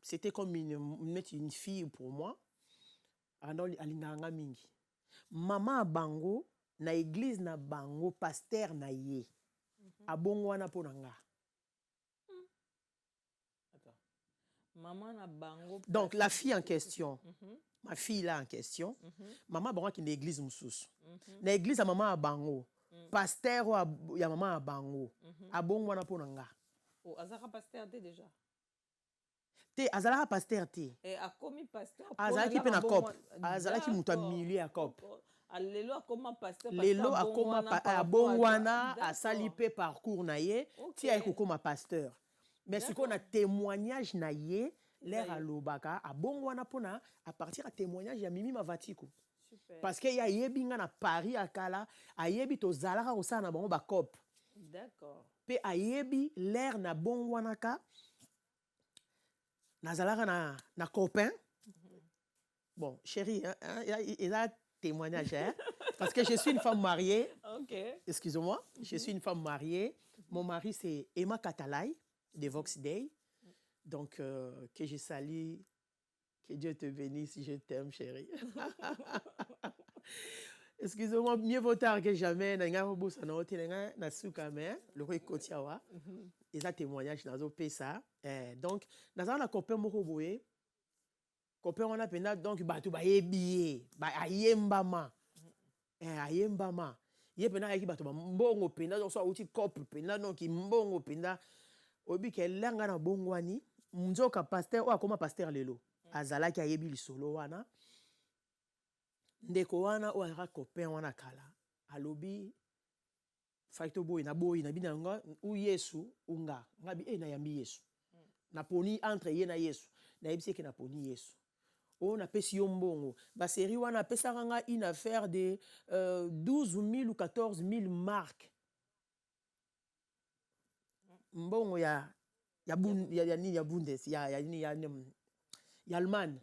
S1: c'était comme une fille pour moi. Andoli alinganga mingi. Maman bango na église na bango pasteur na ye. Abongwana po nanga.
S2: Maman na bango.
S1: Donc la fille en question, ma fille là en question, maman bango qui l'église mususu. Na église a maman bango, pasteur ya maman bango. Abongo na ponanga.
S2: Oh, azara pasteur déjà.
S1: Te azala pasteur te.
S2: Et a commis pasteur.
S1: Azala ki pe na cop. Azala ki muta milieu a cop.
S2: Lelo akoma pasteur.
S1: Lelo akoma abongwana asali pe parcours na ye, ti ay kokoma pasteur. Mais ce qu'on a témoignage na ye l'air à l'obaka a bongwana pona à partir à témoignage ya Mimi Mavatiko. Parce que ya yebinga na Paris akala ayebi to zalaka osana na bango ba cop.
S2: D'accord.
S1: Pe ayebi l'air na bongwana ka na zalaka na copain. Bon, chérie, il a témoignage hein? Parce que je suis une femme mariée.
S2: OK.
S1: Excusez-moi, je suis une femme mariée. Mon mari c'est Emma Katalai de Vox Day. Donc, que je salue, que Dieu te bénisse, je t'aime, chérie. Excusez-moi, mieux vaut tard que jamais. Le roi Kotiawa, et ça témoignage dans le PSA. Donc, dans un copain Moroboé, copain on a pena donc batu ba yebié, ba ayembama. Ayembama. Yepena yaki batu ba mbongo pena donc soit outil cop pena donc mbongo pena. Obi ke langa na bongwani mzoka pasteur o akoma pasteur lelo azalaki ayebi lisolo wana ndeko wana o ara copain wana kala alobi faito boy na binanga u Yesu unga ngabi na yambi Yesu na poni entre ye na Yesu na yebisi ke na poni Yesu o na pesi yo mbongo ba série wana pesa nga une affaire de 12 000 ou 14 000 marques mbongo ya Bundes ya Allemagne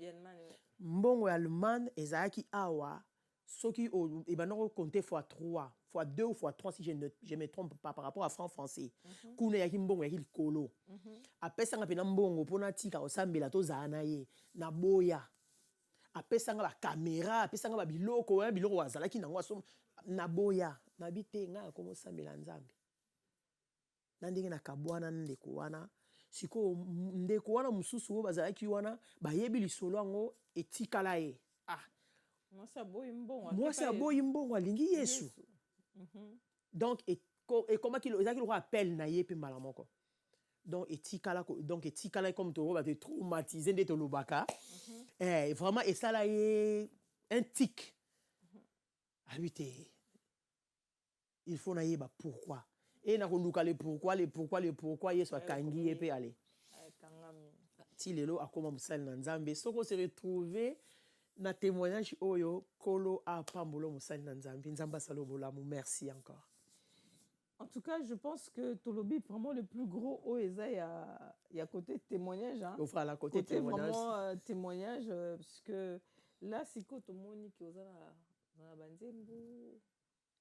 S1: mbongo ya Allemagne ezalaki awa soki et maintenant compter fois 3, fois 2 ou fois 3 si je me trompe pas par rapport à franc français. Kuna yaki mbongo yaki likolo. Apesanga pena mbongo pona tika osambela tozala na ye na boya. Apesanga ba caméra, apesanga ba biloko, biloko wazalaki nango aso na boya, na bite nga komo sambela nzambe. Na ndenge na kabwana ndeko wana, siko ndeko wana mususu wo bazalaki wana, bayebi lisolo yango etikala ye. Ah, mwasi aboyi mbongo alingi Yesu. Donc et comment qu'il ezaki le appel na ye pe mbala moko. Donc etikala comme to ba te traumatiser nde to lobaka. Vraiment et ça là est un tic. Habité. Il faut na yeba pourquoi. Et na koluka le pourquoi Yesu akangi pe aller. Ti lelo akoma musali na Nzambe soko se retrouver na témoignage oyo kolo a pambolo musali na Nzambe Nzamba salobolamu. Merci encore.
S2: En tout cas, je pense que Tolobi vraiment le plus gros OESA, il y a côté témoignage. Hein.
S1: Voilà, côté témoignage.
S2: Vraiment témoignage, parce que là, c'est quand tout le monde qui est dans la banzembu,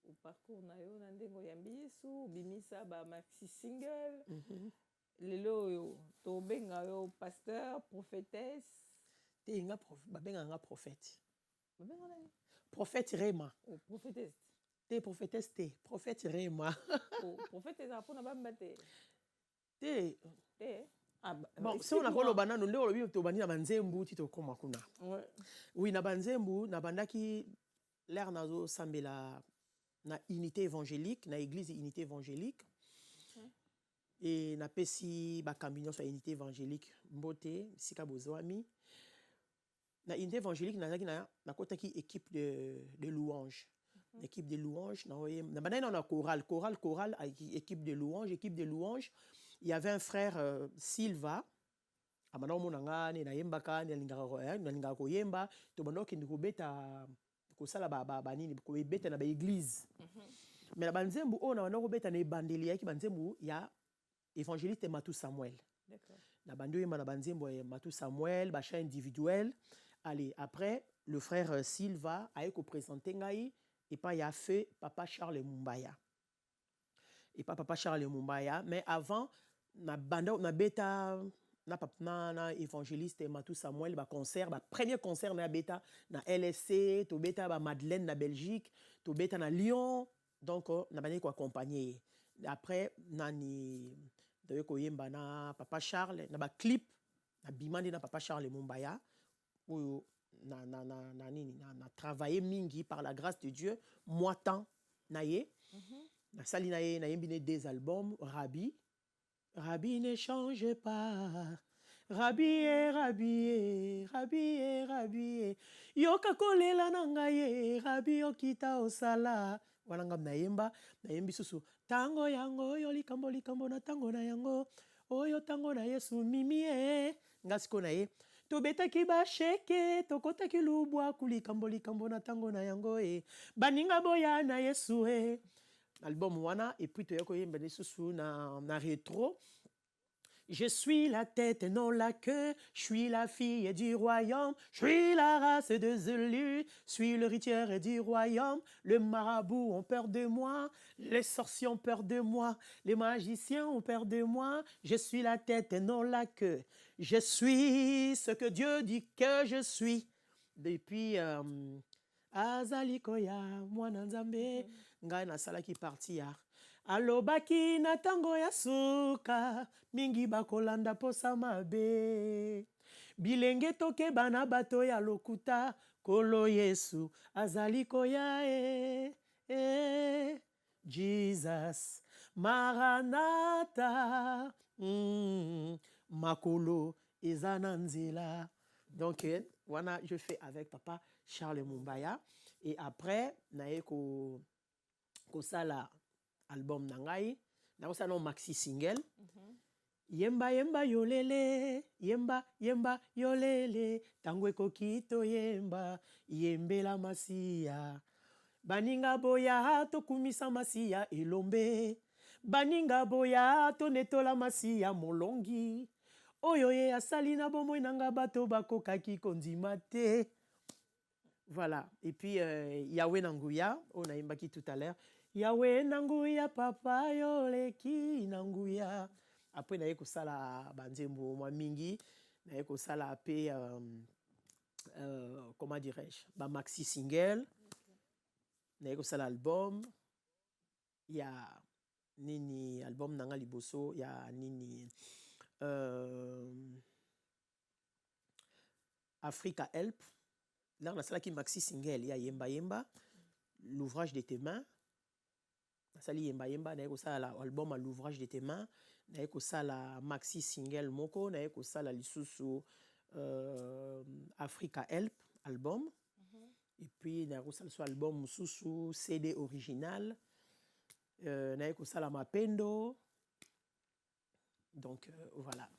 S2: au parcours nayo nandengo yambisu, bimisa ba maxi single, lelo to benga yo pasteur, prophétesse.
S1: Te nga babenga prophète.
S2: Babenga nani?
S1: Prophète Rema.
S2: Oh, prophétesse.
S1: Te prophétesse te, prophète Rema.
S2: Oh, prophète za pona bambate.
S1: Te.
S2: Bon,
S1: si on a kolo banano ndeko lobi to bani na banzembu ti to koma kuna.
S2: Ouais.
S1: Oui, na banzembu na bandaki l'air nazo sambela na unité évangélique, na église unité évangélique. Et na pesi ba kambinyo sur unité évangélique mbote sika bozwami. Na unité évangélique na kotaki équipe de louanges. Équipe de louanges na banana na chorale équipe de louanges. Il y avait un frère Silva amana monanga ne na yembaka ne lingaka ko yemba to bandoki ndiko beta ko sala ba nini ko beta na ba église. Mais na banzembu on na ko beta na bandeli yaki banzembu ya évangéliste Matou Samuel.
S2: D'accord.
S1: Na bando yemba na banzembu Matou Samuel ba chant individuel. Allez, après le frère Silva a été présenté ngai et pas y a fait papa Charles Mumbaya. Et pas papa Charles Mumbaya, mais avant na banda na beta na évangéliste Matou Samuel ba concert, ba premier concert na beta na LSC, to beta ba Madeleine na Belgique, to beta na Lyon, donc na bani ko accompagner. Après nani de ko yemba na papa Charles na ba clip na bimandi na papa Charles Mumbaya où na travaillé mingi par la grâce de Dieu moi tant naye na sali naye na yembine des albums Rabbi ne change pas Rabbi yoka kolela na ngai Rabbi okita osala wana ngam na yembi susu tango yango yo likambo na tango na yango oyo tango na Yesu mimi ngasiko na ye to betaki ba sheke to kotaki lubwa kulikambo na tango na yango baninga boya na Yesu album wana et puis to yako yemba susu na rétro. Je suis la tête et non la queue, je suis la fille du royaume, je suis la race des élus, je suis l'héritière du royaume, le marabout ont peur de moi, les sorciers ont peur de moi, les magiciens ont peur de moi, je suis la tête et non la queue, je suis ce que Dieu dit que je suis. Depuis Azalikoya, mwana nzambe, ngai na salaki parti ya. Alobaki na tango ya suka, mingi bakolanda posa mabe. Bilenge toke bana bato ya lokuta, kolo Yesu, azalikoya Jesus, Maranatha, makolo ezana nzela. Donc, voilà, je fais avec papa Charles Mumbaya. Et après, nae ko sala album nangai, na ko sala maxi single. Yemba yolele, yemba yolele, tango ekokito yemba, yembela masia. Baninga boya to kumisa masia elombe. Baninga boya to netola masia molongi. Oyo ye asali na bomoi nanga bato bakokaki kondima te. Voilà. Et puis, Yahweh Nanguya, on a imbaki tout à l'heure. Yahweh Nanguya, papa yoleki Nanguya. Après, naye kosala banzembo mwa mingi, naye kosala pe comment dirais-je, ba maxi single, naye kosala album. Il y a nini album nanga liboso, il y a nini Africa Help. Là, on a ça qui maxi single, il y a Yemba Yemba, l'ouvrage de tes mains. Sali Yemba Yemba, naye kosala album à l'ouvrage de tes mains, naye kosala maxi single moko, naye kosala lisusu Africa Help album. Et puis naye kosala so album mususu CD original, naye kosala Mapendo. Donc voilà.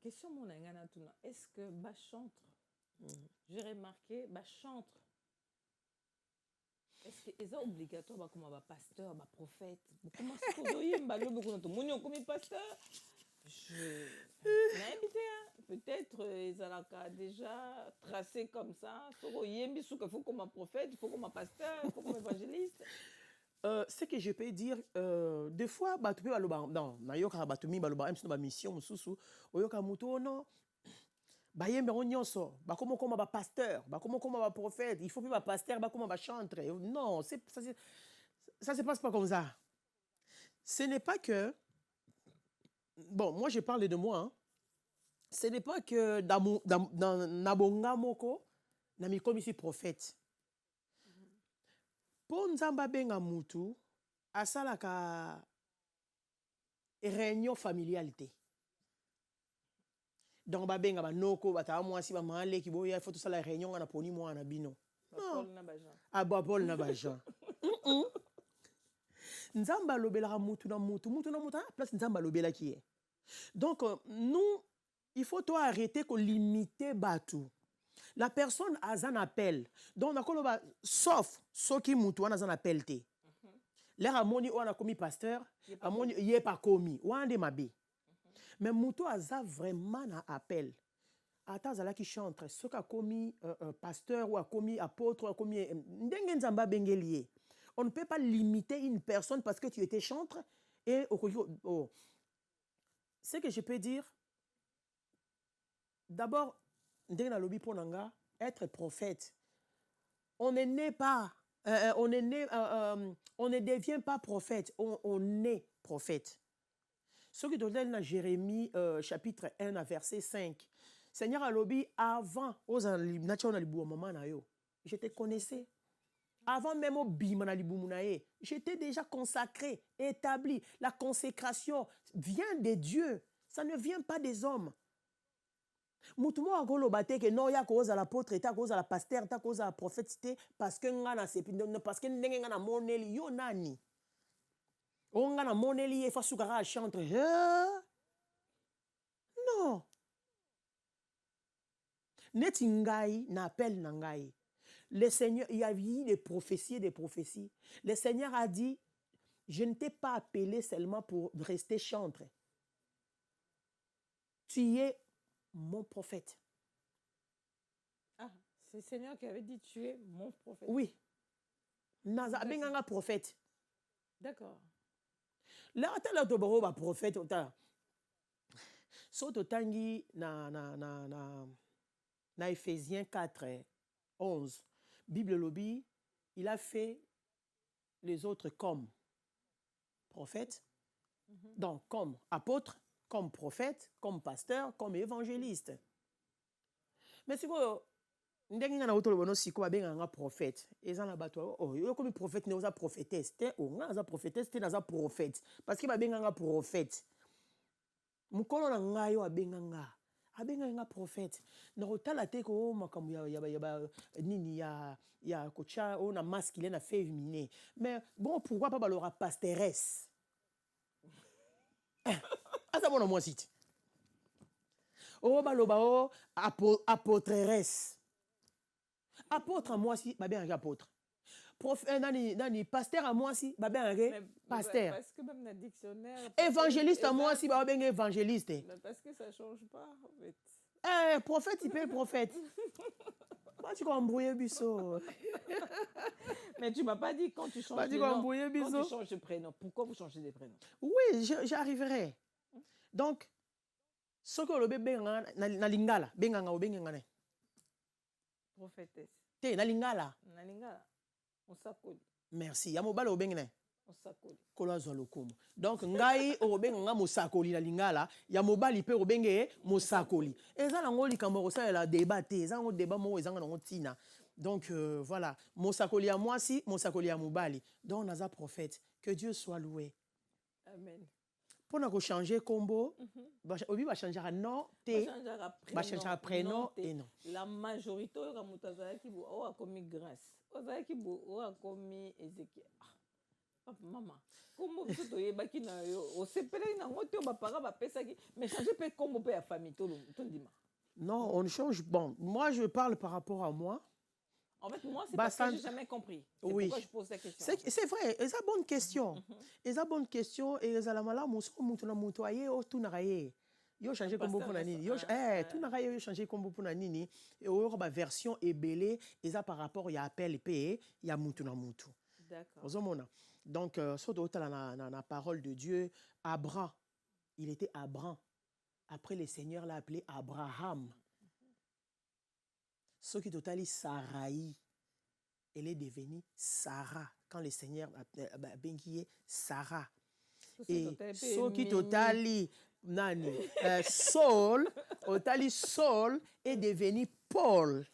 S2: Question mon engana tuna, est-ce que ba chantre j'ai remarqué ba chantre est-ce que c'est obligatoire ba comme ba pasteur ba prophète comment est-ce que yemba lo beaucoup to monyo comme pasteur je n'invité peut-être ils ont déjà tracé comme ça so yembi sou que faut comme un prophète il faut comme un pasteur il faut comme évangéliste.
S1: Ce que je peux dire, des fois, tu peux aller dans nayoka batumi baloba même sur ma mission mususu oyoka muto non bayembe onyonso ba comme ba pasteur ba comme ba prophète il faut plus ba pasteur ba comme ba chantre non ça se passe pas comme ça. Ce n'est pas que bon moi je parle de moi hein. Ce n'est pas que dans nabonga moko na mi comme ici prophète. Po nzamba benga mutu asalaka réunion familialité. Donc ba benga ba noko bata mwasi ba male ki boya faut tout ça la réunion na poni moi na bino.
S2: Paul na bajan.
S1: Ah ba Paul na bajan. Nzamba lobela mutu na mutu place nzamba lobela qui est. Donc nous il faut toi arrêter que limiter batu. La personne a un appel. Donc, on a sauf ceux qui mutu a un appel. L'air à moni on a commis pasteur, à moni yé pas commis, ou un de mabe. Mais mutu a vraiment un appel. Attends, là qui chante, ceux qui a commis pasteur ou a commis apôtre ou a commis ndengen zamba bengelier. On ne peut pas limiter une personne parce que tu étais chantre et oh. Ce que je peux dire, d'abord, être prophète. On n'est né pas, on ne devient pas prophète, on est prophète. Ce qui donne dans Jérémie chapitre 1 verset 5. Seigneur Alobi, avant, je te connaissais. Avant même au j'étais déjà consacré, établi. La consécration vient de Dieu, ça ne vient pas des hommes. Mutumo akolo bateke no ya koza la apôtre ta koza la pasteur ta koza la prophète parce que ngana sepi parce que ndenge ngana moneli yo nani o ngana moneli e fa sukara chantre non neti ngai na appel na ngai le Seigneur il y a eu des prophéties le Seigneur a dit je ne t'ai pas appelé seulement pour rester chantre, tu es mon prophète.
S2: Ah, c'est le Seigneur qui avait dit tu es mon prophète.
S1: Oui. Naza benganga prophète.
S2: D'accord.
S1: Là atala to baro ba prophète ota. So to tangi na Éphésiens 4 11. Bible lobby, il a fait les autres comme prophètes. Donc comme apôtres, comme prophète, comme pasteur, comme évangéliste. Mais si vous ndenge na auto lobono siko ba benga nga prophète ezana bato oh yo comme prophète ne oza prophétesse te o nga za prophétesse te na za prophète parce que ba benga nga prophète mukolo na nga yo abenga nga prophète na otala te ko makambu ya nini ya kocha on a masculin na féminin mais bon pourquoi pas balora pastoresse asa bona moi site oh baloba oh apôtresse apôtre à moi si ba bien apôtre prophète nani pasteur à moi si ba bien pasteur
S2: parce que même dans le dictionnaire
S1: évangéliste à moi si ba bien évangéliste
S2: parce que ça change pas en fait
S1: prophète il peut prophète Moi, tu vas embrouiller biso.
S2: Mais tu m'as pas dit quand tu changes
S1: Bah, tu
S2: de
S1: vas
S2: nom.
S1: embrouiller
S2: Quand
S1: biso.
S2: tu changes de prénom. Pourquoi vous changez de prénom?
S1: Oui, j'arriverai. Donc, ce que le bébé na lingala, benganga ou benganga.
S2: Prophétesse.
S1: Te na lingala.
S2: Nalinga. On s'accorde.
S1: Merci. Ya mobala ou bengene.
S2: On s'accorde.
S1: Kolo zo lokumu. Donc ngai o benganga mosakoli na lingala, ya mobali pe o benge mosakoli. Eza na ngoli kambo ça la débat te, eza ngo débat mo eza ngo tina. Donc voilà, mosakoli à moi si, mosakoli à mobali. Donc naza prophète, que Dieu soit loué.
S2: Amen.
S1: Pour na ko changer combo, obi va changer nom te, va changer prénom et non.
S2: La majorité oyo kamutazala ki bo o a commis grâce. Ozala ki bo o a commis Ézéchiel. Papa maman. Comment vous toyebaki na yo o sepelaki na ngoto ba para ba pesaki mais changer pe combo pe ya famille to ndima.
S1: Non, on change. Bon, moi je parle par rapport à moi.
S2: En fait, moi, c'est parce que j'ai jamais compris. C'est pourquoi je pose la question.
S1: C'est vrai, c'est une bonne question. C'est une bonne question. Et la mala muso mutuna mutoye o tunaraye. Yo changer comme pour nani. Yo tunaraye yo changer comme pour nani. Et o ba version ébélée et ça par rapport ya appel pe ya mutuna mutu.
S2: D'accord.
S1: Donc surtout la parole de Dieu, Abraham, il était Abraham. Après le Seigneur l'a appelé Abraham. Ce qui totalit Sarai, elle est devenue Sarah quand le Seigneur a bengié Sarah. Et ce qui totalit nani Saul, totalit Saul est devenu Paul.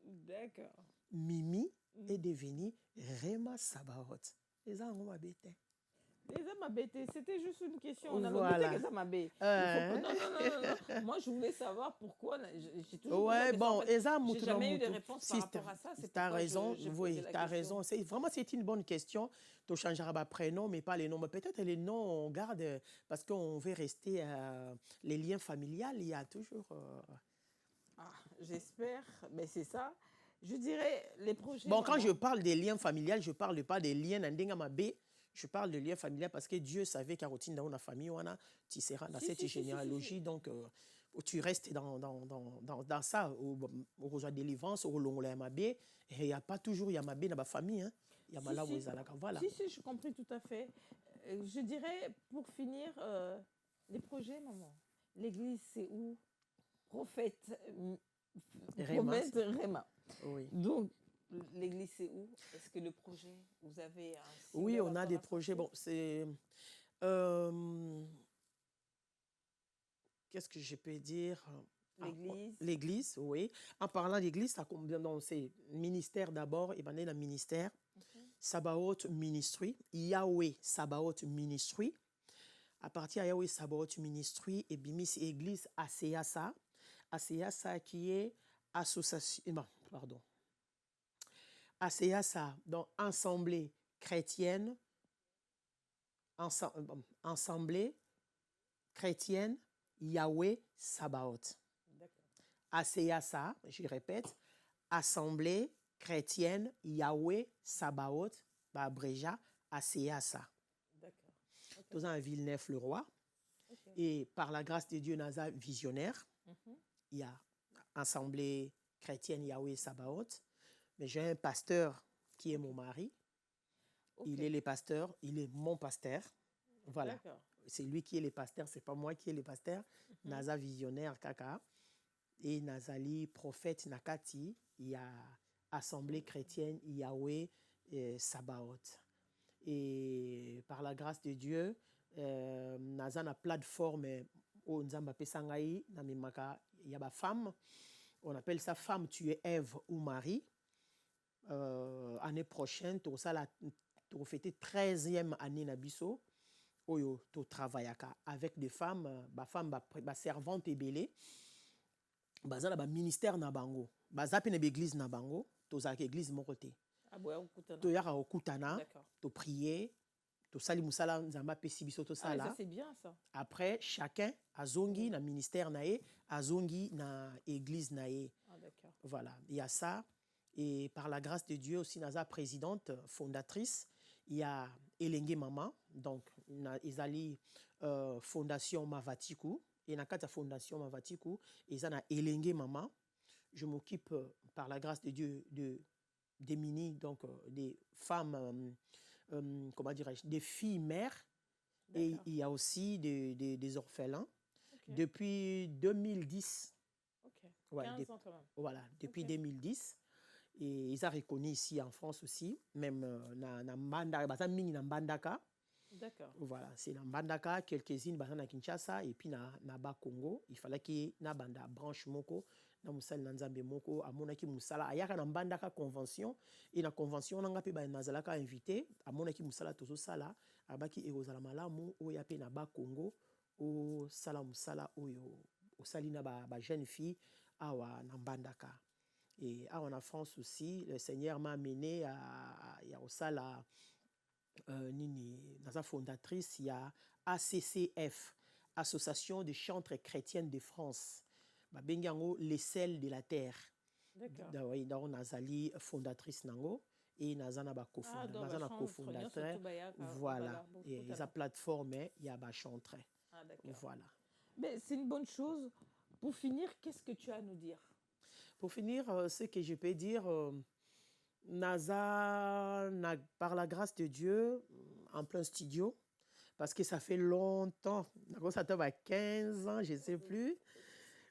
S2: D'accord.
S1: Mimi est devenu Rema Sabaoth. Les gens ont bêté.
S2: C'était juste une question. On a
S1: voilà.
S2: que ça m'a bé. Non. Moi, je voulais savoir pourquoi. J'ai toujours j'ai jamais eu de réponse par rapport à ça.
S1: Tu as raison. Oui, tu as raison. Vraiment, c'est une bonne question. Tu changeras le prénom, mais pas les noms. Peut-être les noms, on garde parce qu'on veut rester les liens familiaux. Il y a toujours.
S2: J'espère. Mais c'est ça. Je dirais les projets.
S1: Bon, quand je parle des liens familiaux, je ne parle pas des liens d'Ndengamabe. Je parle de lien familial parce que Dieu savait qu'à routine dans la famille, tu seras dans cette généalogie. Donc, tu restes dans ça, au rejoint délivrance, au long Yamabe. Et il n'y a pas toujours Yamabe dans la famille. Il y a Mala voilà.
S2: Si, je comprends tout à fait. Je dirais, pour finir, les projets, maman. L'église, c'est où? Prophète Rema.
S1: Oui.
S2: Donc, l'église, c'est où? Est-ce que le projet, vous avez un...
S1: Oui, on a des projets. Bon, c'est... Qu'est-ce que je peux dire?
S2: L'église.
S1: L'église, oui. En parlant d'église, c'est ministère d'abord, et bien le ministère. Sabaoth Ministry, Yahweh Sabaoth Ministry. À partir de Yahweh Sabaoth Ministry, et bien c'est église ACASA. ACASA qui est association... pardon. ACASA, donc Assemblée chrétienne, Assemblée chrétienne Yahweh Sabaoth. ACASA, je répète, Assemblée chrétienne Yahweh Sabaoth, Abréja, ACASA.
S2: D'accord.
S1: Tous en Villeneuve-le-Roi. Okay. Et par la grâce de Dieu, Naza visionnaire. Il y a Assemblée chrétienne Yahweh Sabaoth. Mais j'ai un pasteur qui est mon mari. Okay. Il est le pasteur, il est mon pasteur. Voilà. C'est lui qui est le pasteur, c'est pas moi qui est le pasteur. Naza visionnaire Kaka. Et Nazali prophète Nakati. Il y a Assemblée chrétienne Yahweh Sabaoth. Et par la grâce de Dieu, Naza na plateforme où Nzamba Pesangaï, Namimaka, il y a ma femme. On appelle ça femme, tu es Ève ou Marie. Année prochaine, tu vas fêter 13e année Nabiso. Oyo, tu travailles avec des femmes, ma servante et belé. Bazala ba ministère na bango. Bazape na église na bango, tu as église mon côté. Tu as okutana, tu prier, tu sali musala nzamba pesi biso to sala.
S2: Ça c'est bien ça.
S1: Après chacun azongi na ministère nae, azongi na église nae.
S2: D'accord.
S1: Voilà, il y a ça. Et par la grâce de Dieu aussi, Naza présidente, fondatrice, il y a Elenge Mama, donc Izali Fondation Mavatiku, et na kata Fondation Mavatiku, il y a Elenge Mama, je m'occupe, par la grâce de Dieu, des mini, donc des femmes, comment dirais-je, des filles mères. Et il y a aussi des orphelins.
S2: Ok.
S1: Depuis 2010.
S2: Ok.
S1: Ouais,
S2: 15 ans quand même.
S1: Voilà, depuis
S2: Ok.
S1: 2010. Et ils ont reconnu ici en France aussi, même na Mbandaka.
S2: D'accord.
S1: Voilà, c'est dans Mbandaka, quelques-unes à Kinshasa, et puis na Bas Congo. Il fallait qu'il y ait une branche moko, na musala na nzambe moko, à monaki musala, ayaka na Mbandaka convention, et la convention, on a pu nazalaka invité, à monaki musala tozo sala, abaki erozala malamu, o yape na Bas Congo, o sala musala oyo, o salina ba jeune fille, awa na Mbandaka. Et en France aussi, le Seigneur m'a amené à Osala, dans sa fondatrice, il y a ACCF, Association des chantres chrétiennes de France. Bengango, les sels de la terre.
S2: D'accord.
S1: Dans Nazali, fondatrice Nango. Et Nazana cofondateur. Voilà. Et sa plateforme, il y a ba chantre.
S2: Ah, d'accord.
S1: Voilà.
S2: Mais c'est une bonne chose. Pour finir, qu'est-ce que tu as à nous dire?
S1: Pour finir, ce que je peux dire, par la grâce de Dieu, en plein studio, parce que ça fait longtemps, ça fait 15 ans, je ne sais plus.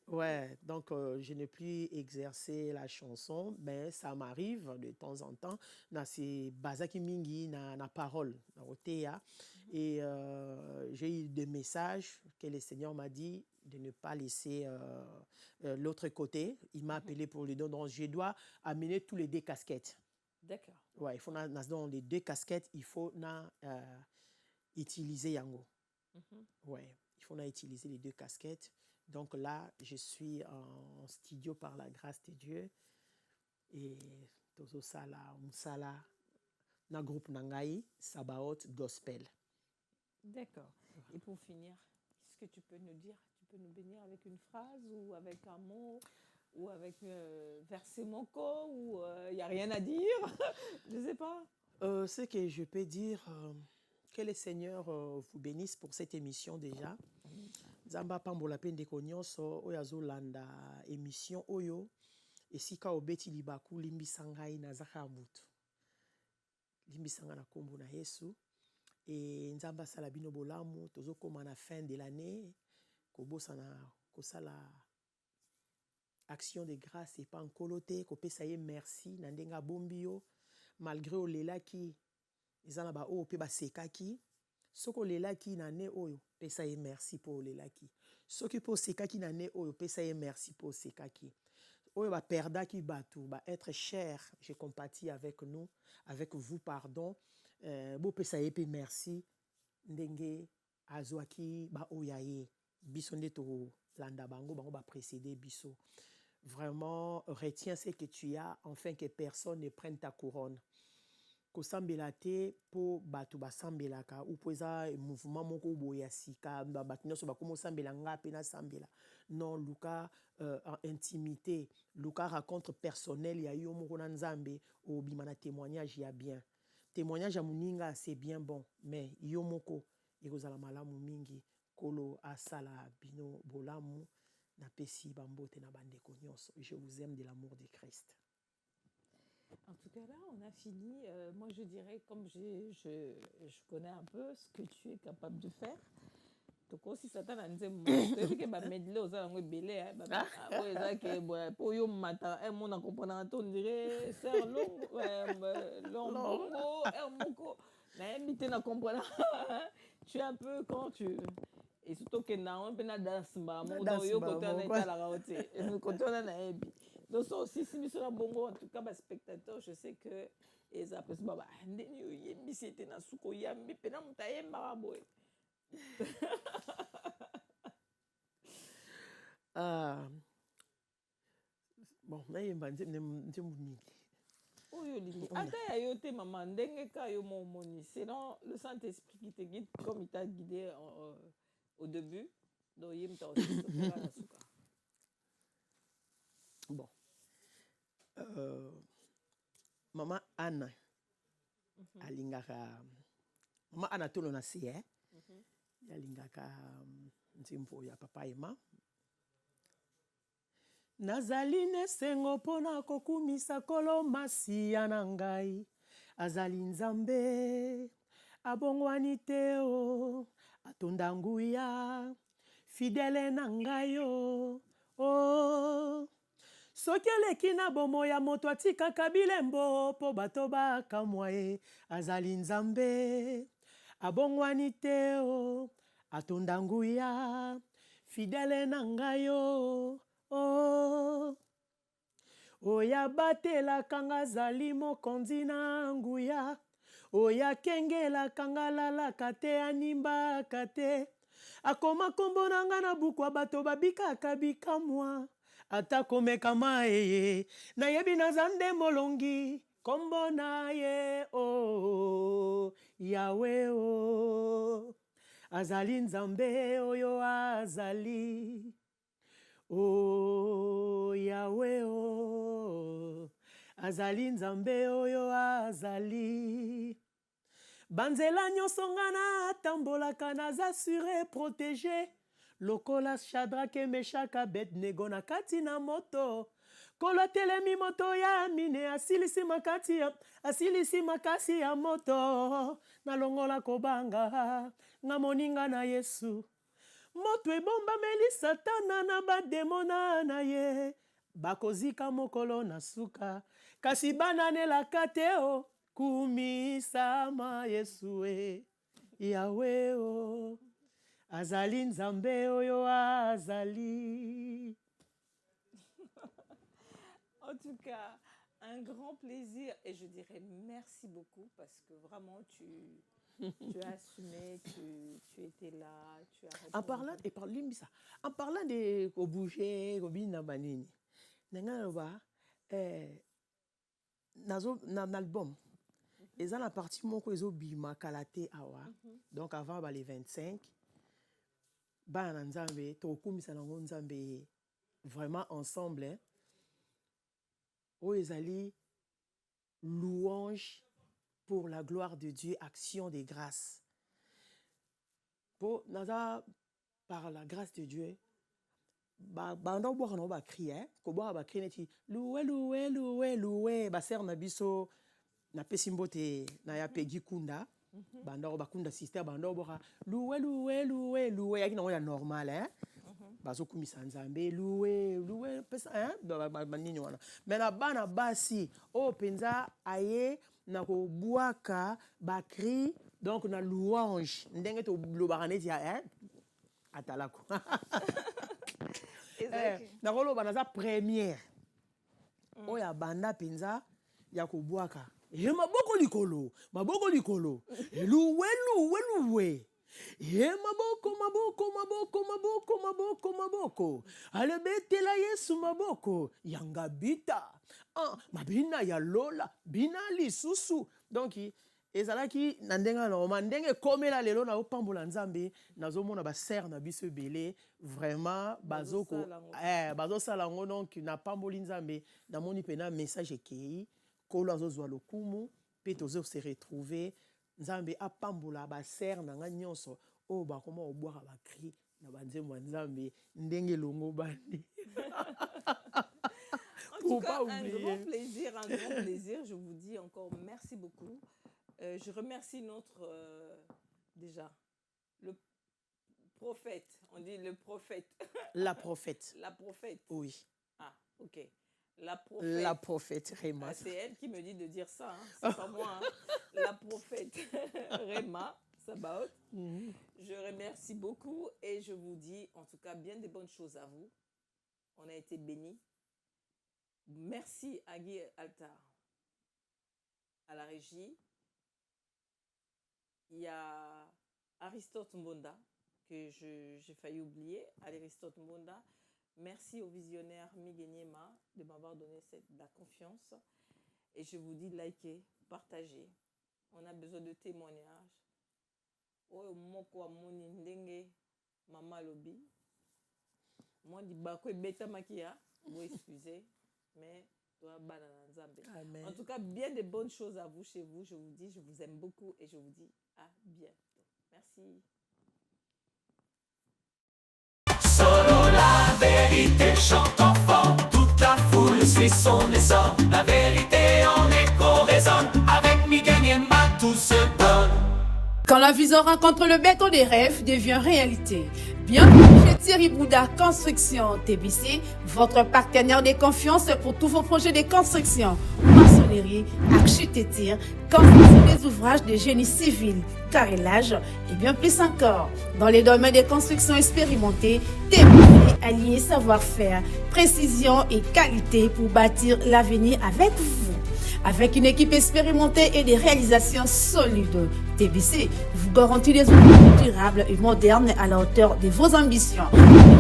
S1: Ouais, donc je n'ai plus exercé la chanson, mais ça m'arrive de temps en temps. C'est Bazaki Mingi, na parole, na Otea. Et j'ai eu des messages que le Seigneur m'a dit de ne pas laisser l'autre côté. Il m'a appelé pour le don. Donc je dois amener tous les deux casquettes.
S2: D'accord.
S1: Ouais, il faut dans les deux casquettes, il faut utiliser Yango. Ouais, il faut utiliser les deux casquettes. Donc là, je suis en studio par la grâce de Dieu. Et Tozo Sala, Moussala, na groupe Nangaï, Sabaoth Gospel.
S2: D'accord. Et pour finir, qu'est-ce que tu peux nous dire? Tu peux nous bénir avec une phrase ou avec un mot ou avec verser mon corps ou il n'y a rien à dire? Je ne sais pas.
S1: Ce que je peux dire, que le Seigneur vous bénisse pour cette émission déjà. Zamba pambola pende konyonso oyazo landa émission oyo esika obeti libaku limbisanga na zaka mutu limbisanga na kombo na Yesu et nzamba sala bino bolamu tozo koma na fin de l'année kobosa na kosala action de grâce et pas en coloté ko pesa ye merci na ndenga bombio malgré olelaki ezana ba o pe ba sekaki soko lelaki na ne oyo pesa ye merci pour lelaki soki po sekaki na ne oyo pesa ye merci pour sekaki oyo ba perdaki batu ba être cher je compatis avec nous avec vous pardon bo pesa ye pe merci ndenge azwaki ba oyaye biso nde to landa bango ba précéder biso vraiment retiens ce que tu as afin que personne ne prenne ta couronne. Kosambela te po batu basambelaka ou poza mouvement moko boya sika batu nyonso bakomo sambela nga pe na sambela non luka en intimité luka rencontre personnelle ya yo moko na nzambe obima na témoignage ya bien témoignage ya muninga c'est bien bon mais yo moko ekozala malamu mingi kolo asala bino bolamu na pesi bambote na bandeko nyonso. Je vous aime de l'amour de Christ.
S2: En tout cas, là, on a fini. Moi, je dirais, comme je connais un peu ce que tu es capable de faire. Donc, aussi, Satan a dit, c'est que ma medley aux alentours belé, pour yo matin, un monde en comprenant, on dirait, c'est long, moko, n'importe na comprenant. Tu es un peu quand tu et surtout que na on peut na danse ba mo do yo côté na itala raoté et côté na na ebi. Donc ça aussi si biso na bongo en tout cas ba spectateur je sais que les après baba ndeni yo yembi c'était na suko yambi pe na mutayemba ba boy.
S1: Bon na yemba ndembu mingi.
S2: Oyo lingi ata ya yo te maman ndenge ka yo momoni c'est non le Saint-Esprit qui te guide comme il t'a guidé au début. Donc yemta aussi na suka.
S1: Bon. Maman Anna alingaka Maman Anna tolo na se alingaka nzimbo ya papa ema nazali nesengo mpona kokumisa kolo masiya na ngai azali nzambe abongwani te o atonda nguya fidele na ngai o soki eleki na bomoi ya moto atikaka bilembo mpo bato bakamwa ye azali nzambe abongwani te o atonda nguya fidele na ngai o oya batelaka nga azali mokonzi na nguya oya kengelaka nga lalaka te animbaka te akoma kombo na nga na buku ya bato babikaka bikamwa ata komekama eye nayebi naza nde molongi kombo na ye o yawe o azali nzambe oyo azali o yawe o azali nzambe oyo azali banzela nyonso nga natambolaka naza sure protege lokola Shadrake Meshaka Abednego na kati na moto kolo atelemi moto ya mine asilisi makasi ya moto nalongola kobanga nga moninga na Yesu moto ebombameli satana na bademona na ye bakozika mokolo na suka kasi bananelaka te o kumisama Yesu yawe o azali nzambe oyo azali.
S2: En tout cas, un grand plaisir et je dirais merci beaucoup parce que vraiment tu as assumé, tu étais là, tu as répondu.
S1: En parlant de bouger, na banini, na album, ils ont la partie moko ezo bima kalate awa, donc avant les 25, bana nzambe to kumisa na nzambe vraiment ensemble. Ezali louange pour la gloire de Dieu, action de grâce. Pour naza par la grâce de Dieu, banda boire na ba crier, ko boire ba crier neti loué loué loué loué ba ser na biso na pesimbote na ya pegi kunda. Banda ba kunda sister banda boire loué loué loué loué yaki na ya normal hein. Bazo kumisa nzambe loué pesa hein banini wana mais na bana basi o penza aye na ko boaka ba cri donc na louange ndenge to lobaka neti hein atalako na ko loba na za première o ya banda penza ya ko boaka maboko likolo loué maboko alebetela Yesu maboko yanga bita mabina ya lola bina lisusu donc ezalaki na ndenga na ndenge komela lelo na opambola nzambe nazomona ba ser na biso belé vraiment bazoko bazosala ngo donc na pamboli nzambe na moni pena message ekei kolo azozwa lokumu pe tozo se retrouver nzambe apambola ba ser na nga nyonso o ba koma obwaka ba cri na banzembo nzambe ndenge longo bandi.
S2: En tout cas, un grand plaisir. Je vous dis encore merci beaucoup. Je remercie notre déjà le prophète. On dit le prophète.
S1: La prophète.
S2: La prophète.
S1: Oui.
S2: Ah, ok. La prophète
S1: Rema.
S2: C'est elle qui me dit de dire ça, hein. C'est pas moi. Hein. La prophète Rema Sabaoth. Je remercie beaucoup et je vous dis en tout cas bien des bonnes choses à vous. On a été bénis. Merci à Guy Altar à la régie. Il y a Aristote Mbonda que j'ai failli oublier. Aristote Mbonda. Merci au visionnaire Migueniema de m'avoir donné la confiance. Et je vous dis, likez, partagez. On a besoin de témoignages. Oh, moko moni ndenge mama lobi. Moi di bako beta makia. Vous excusez, mais toi banana nzambe. En tout cas, bien de bonnes choses à vous chez vous. Je vous dis, je vous aime beaucoup et je vous dis à bientôt. Merci.
S4: Solo la vérité chante enfant. suit son essor. La vérité en écho résonne. Avec Miguel Niemba, tout se donne.
S3: Quand la vision rencontre le béton des rêves devient réalité. Bienvenue chez Thierry Bouddha Construction TBC, votre partenaire de confiance pour tous vos projets de construction, maçonnerie, architecture, construction des ouvrages de génie civil, carrelage et bien plus encore. Dans les domaines de construction expérimentés, TBC allie savoir-faire, précision et qualité pour bâtir l'avenir avec vous. Avec une équipe expérimentée et des réalisations solides, TBC vous garantit des outils durables et modernes à la hauteur de vos ambitions.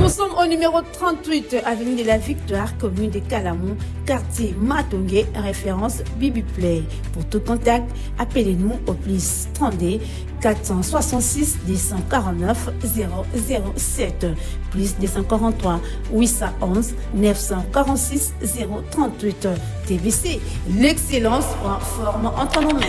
S3: Nous sommes au numéro 38, avenue de la Victoire, commune de Calamon, quartier Matongé, référence Bibi Play. Pour tout contact, appelez-nous au plus 32 466 249 007, plus 243 811 946 038. TBC, l'excellence en forme entre nos mains.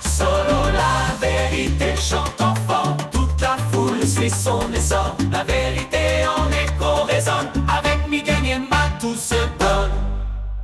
S4: Solo la vérité chante enfant. Toute la foule suit son essor. La vérité en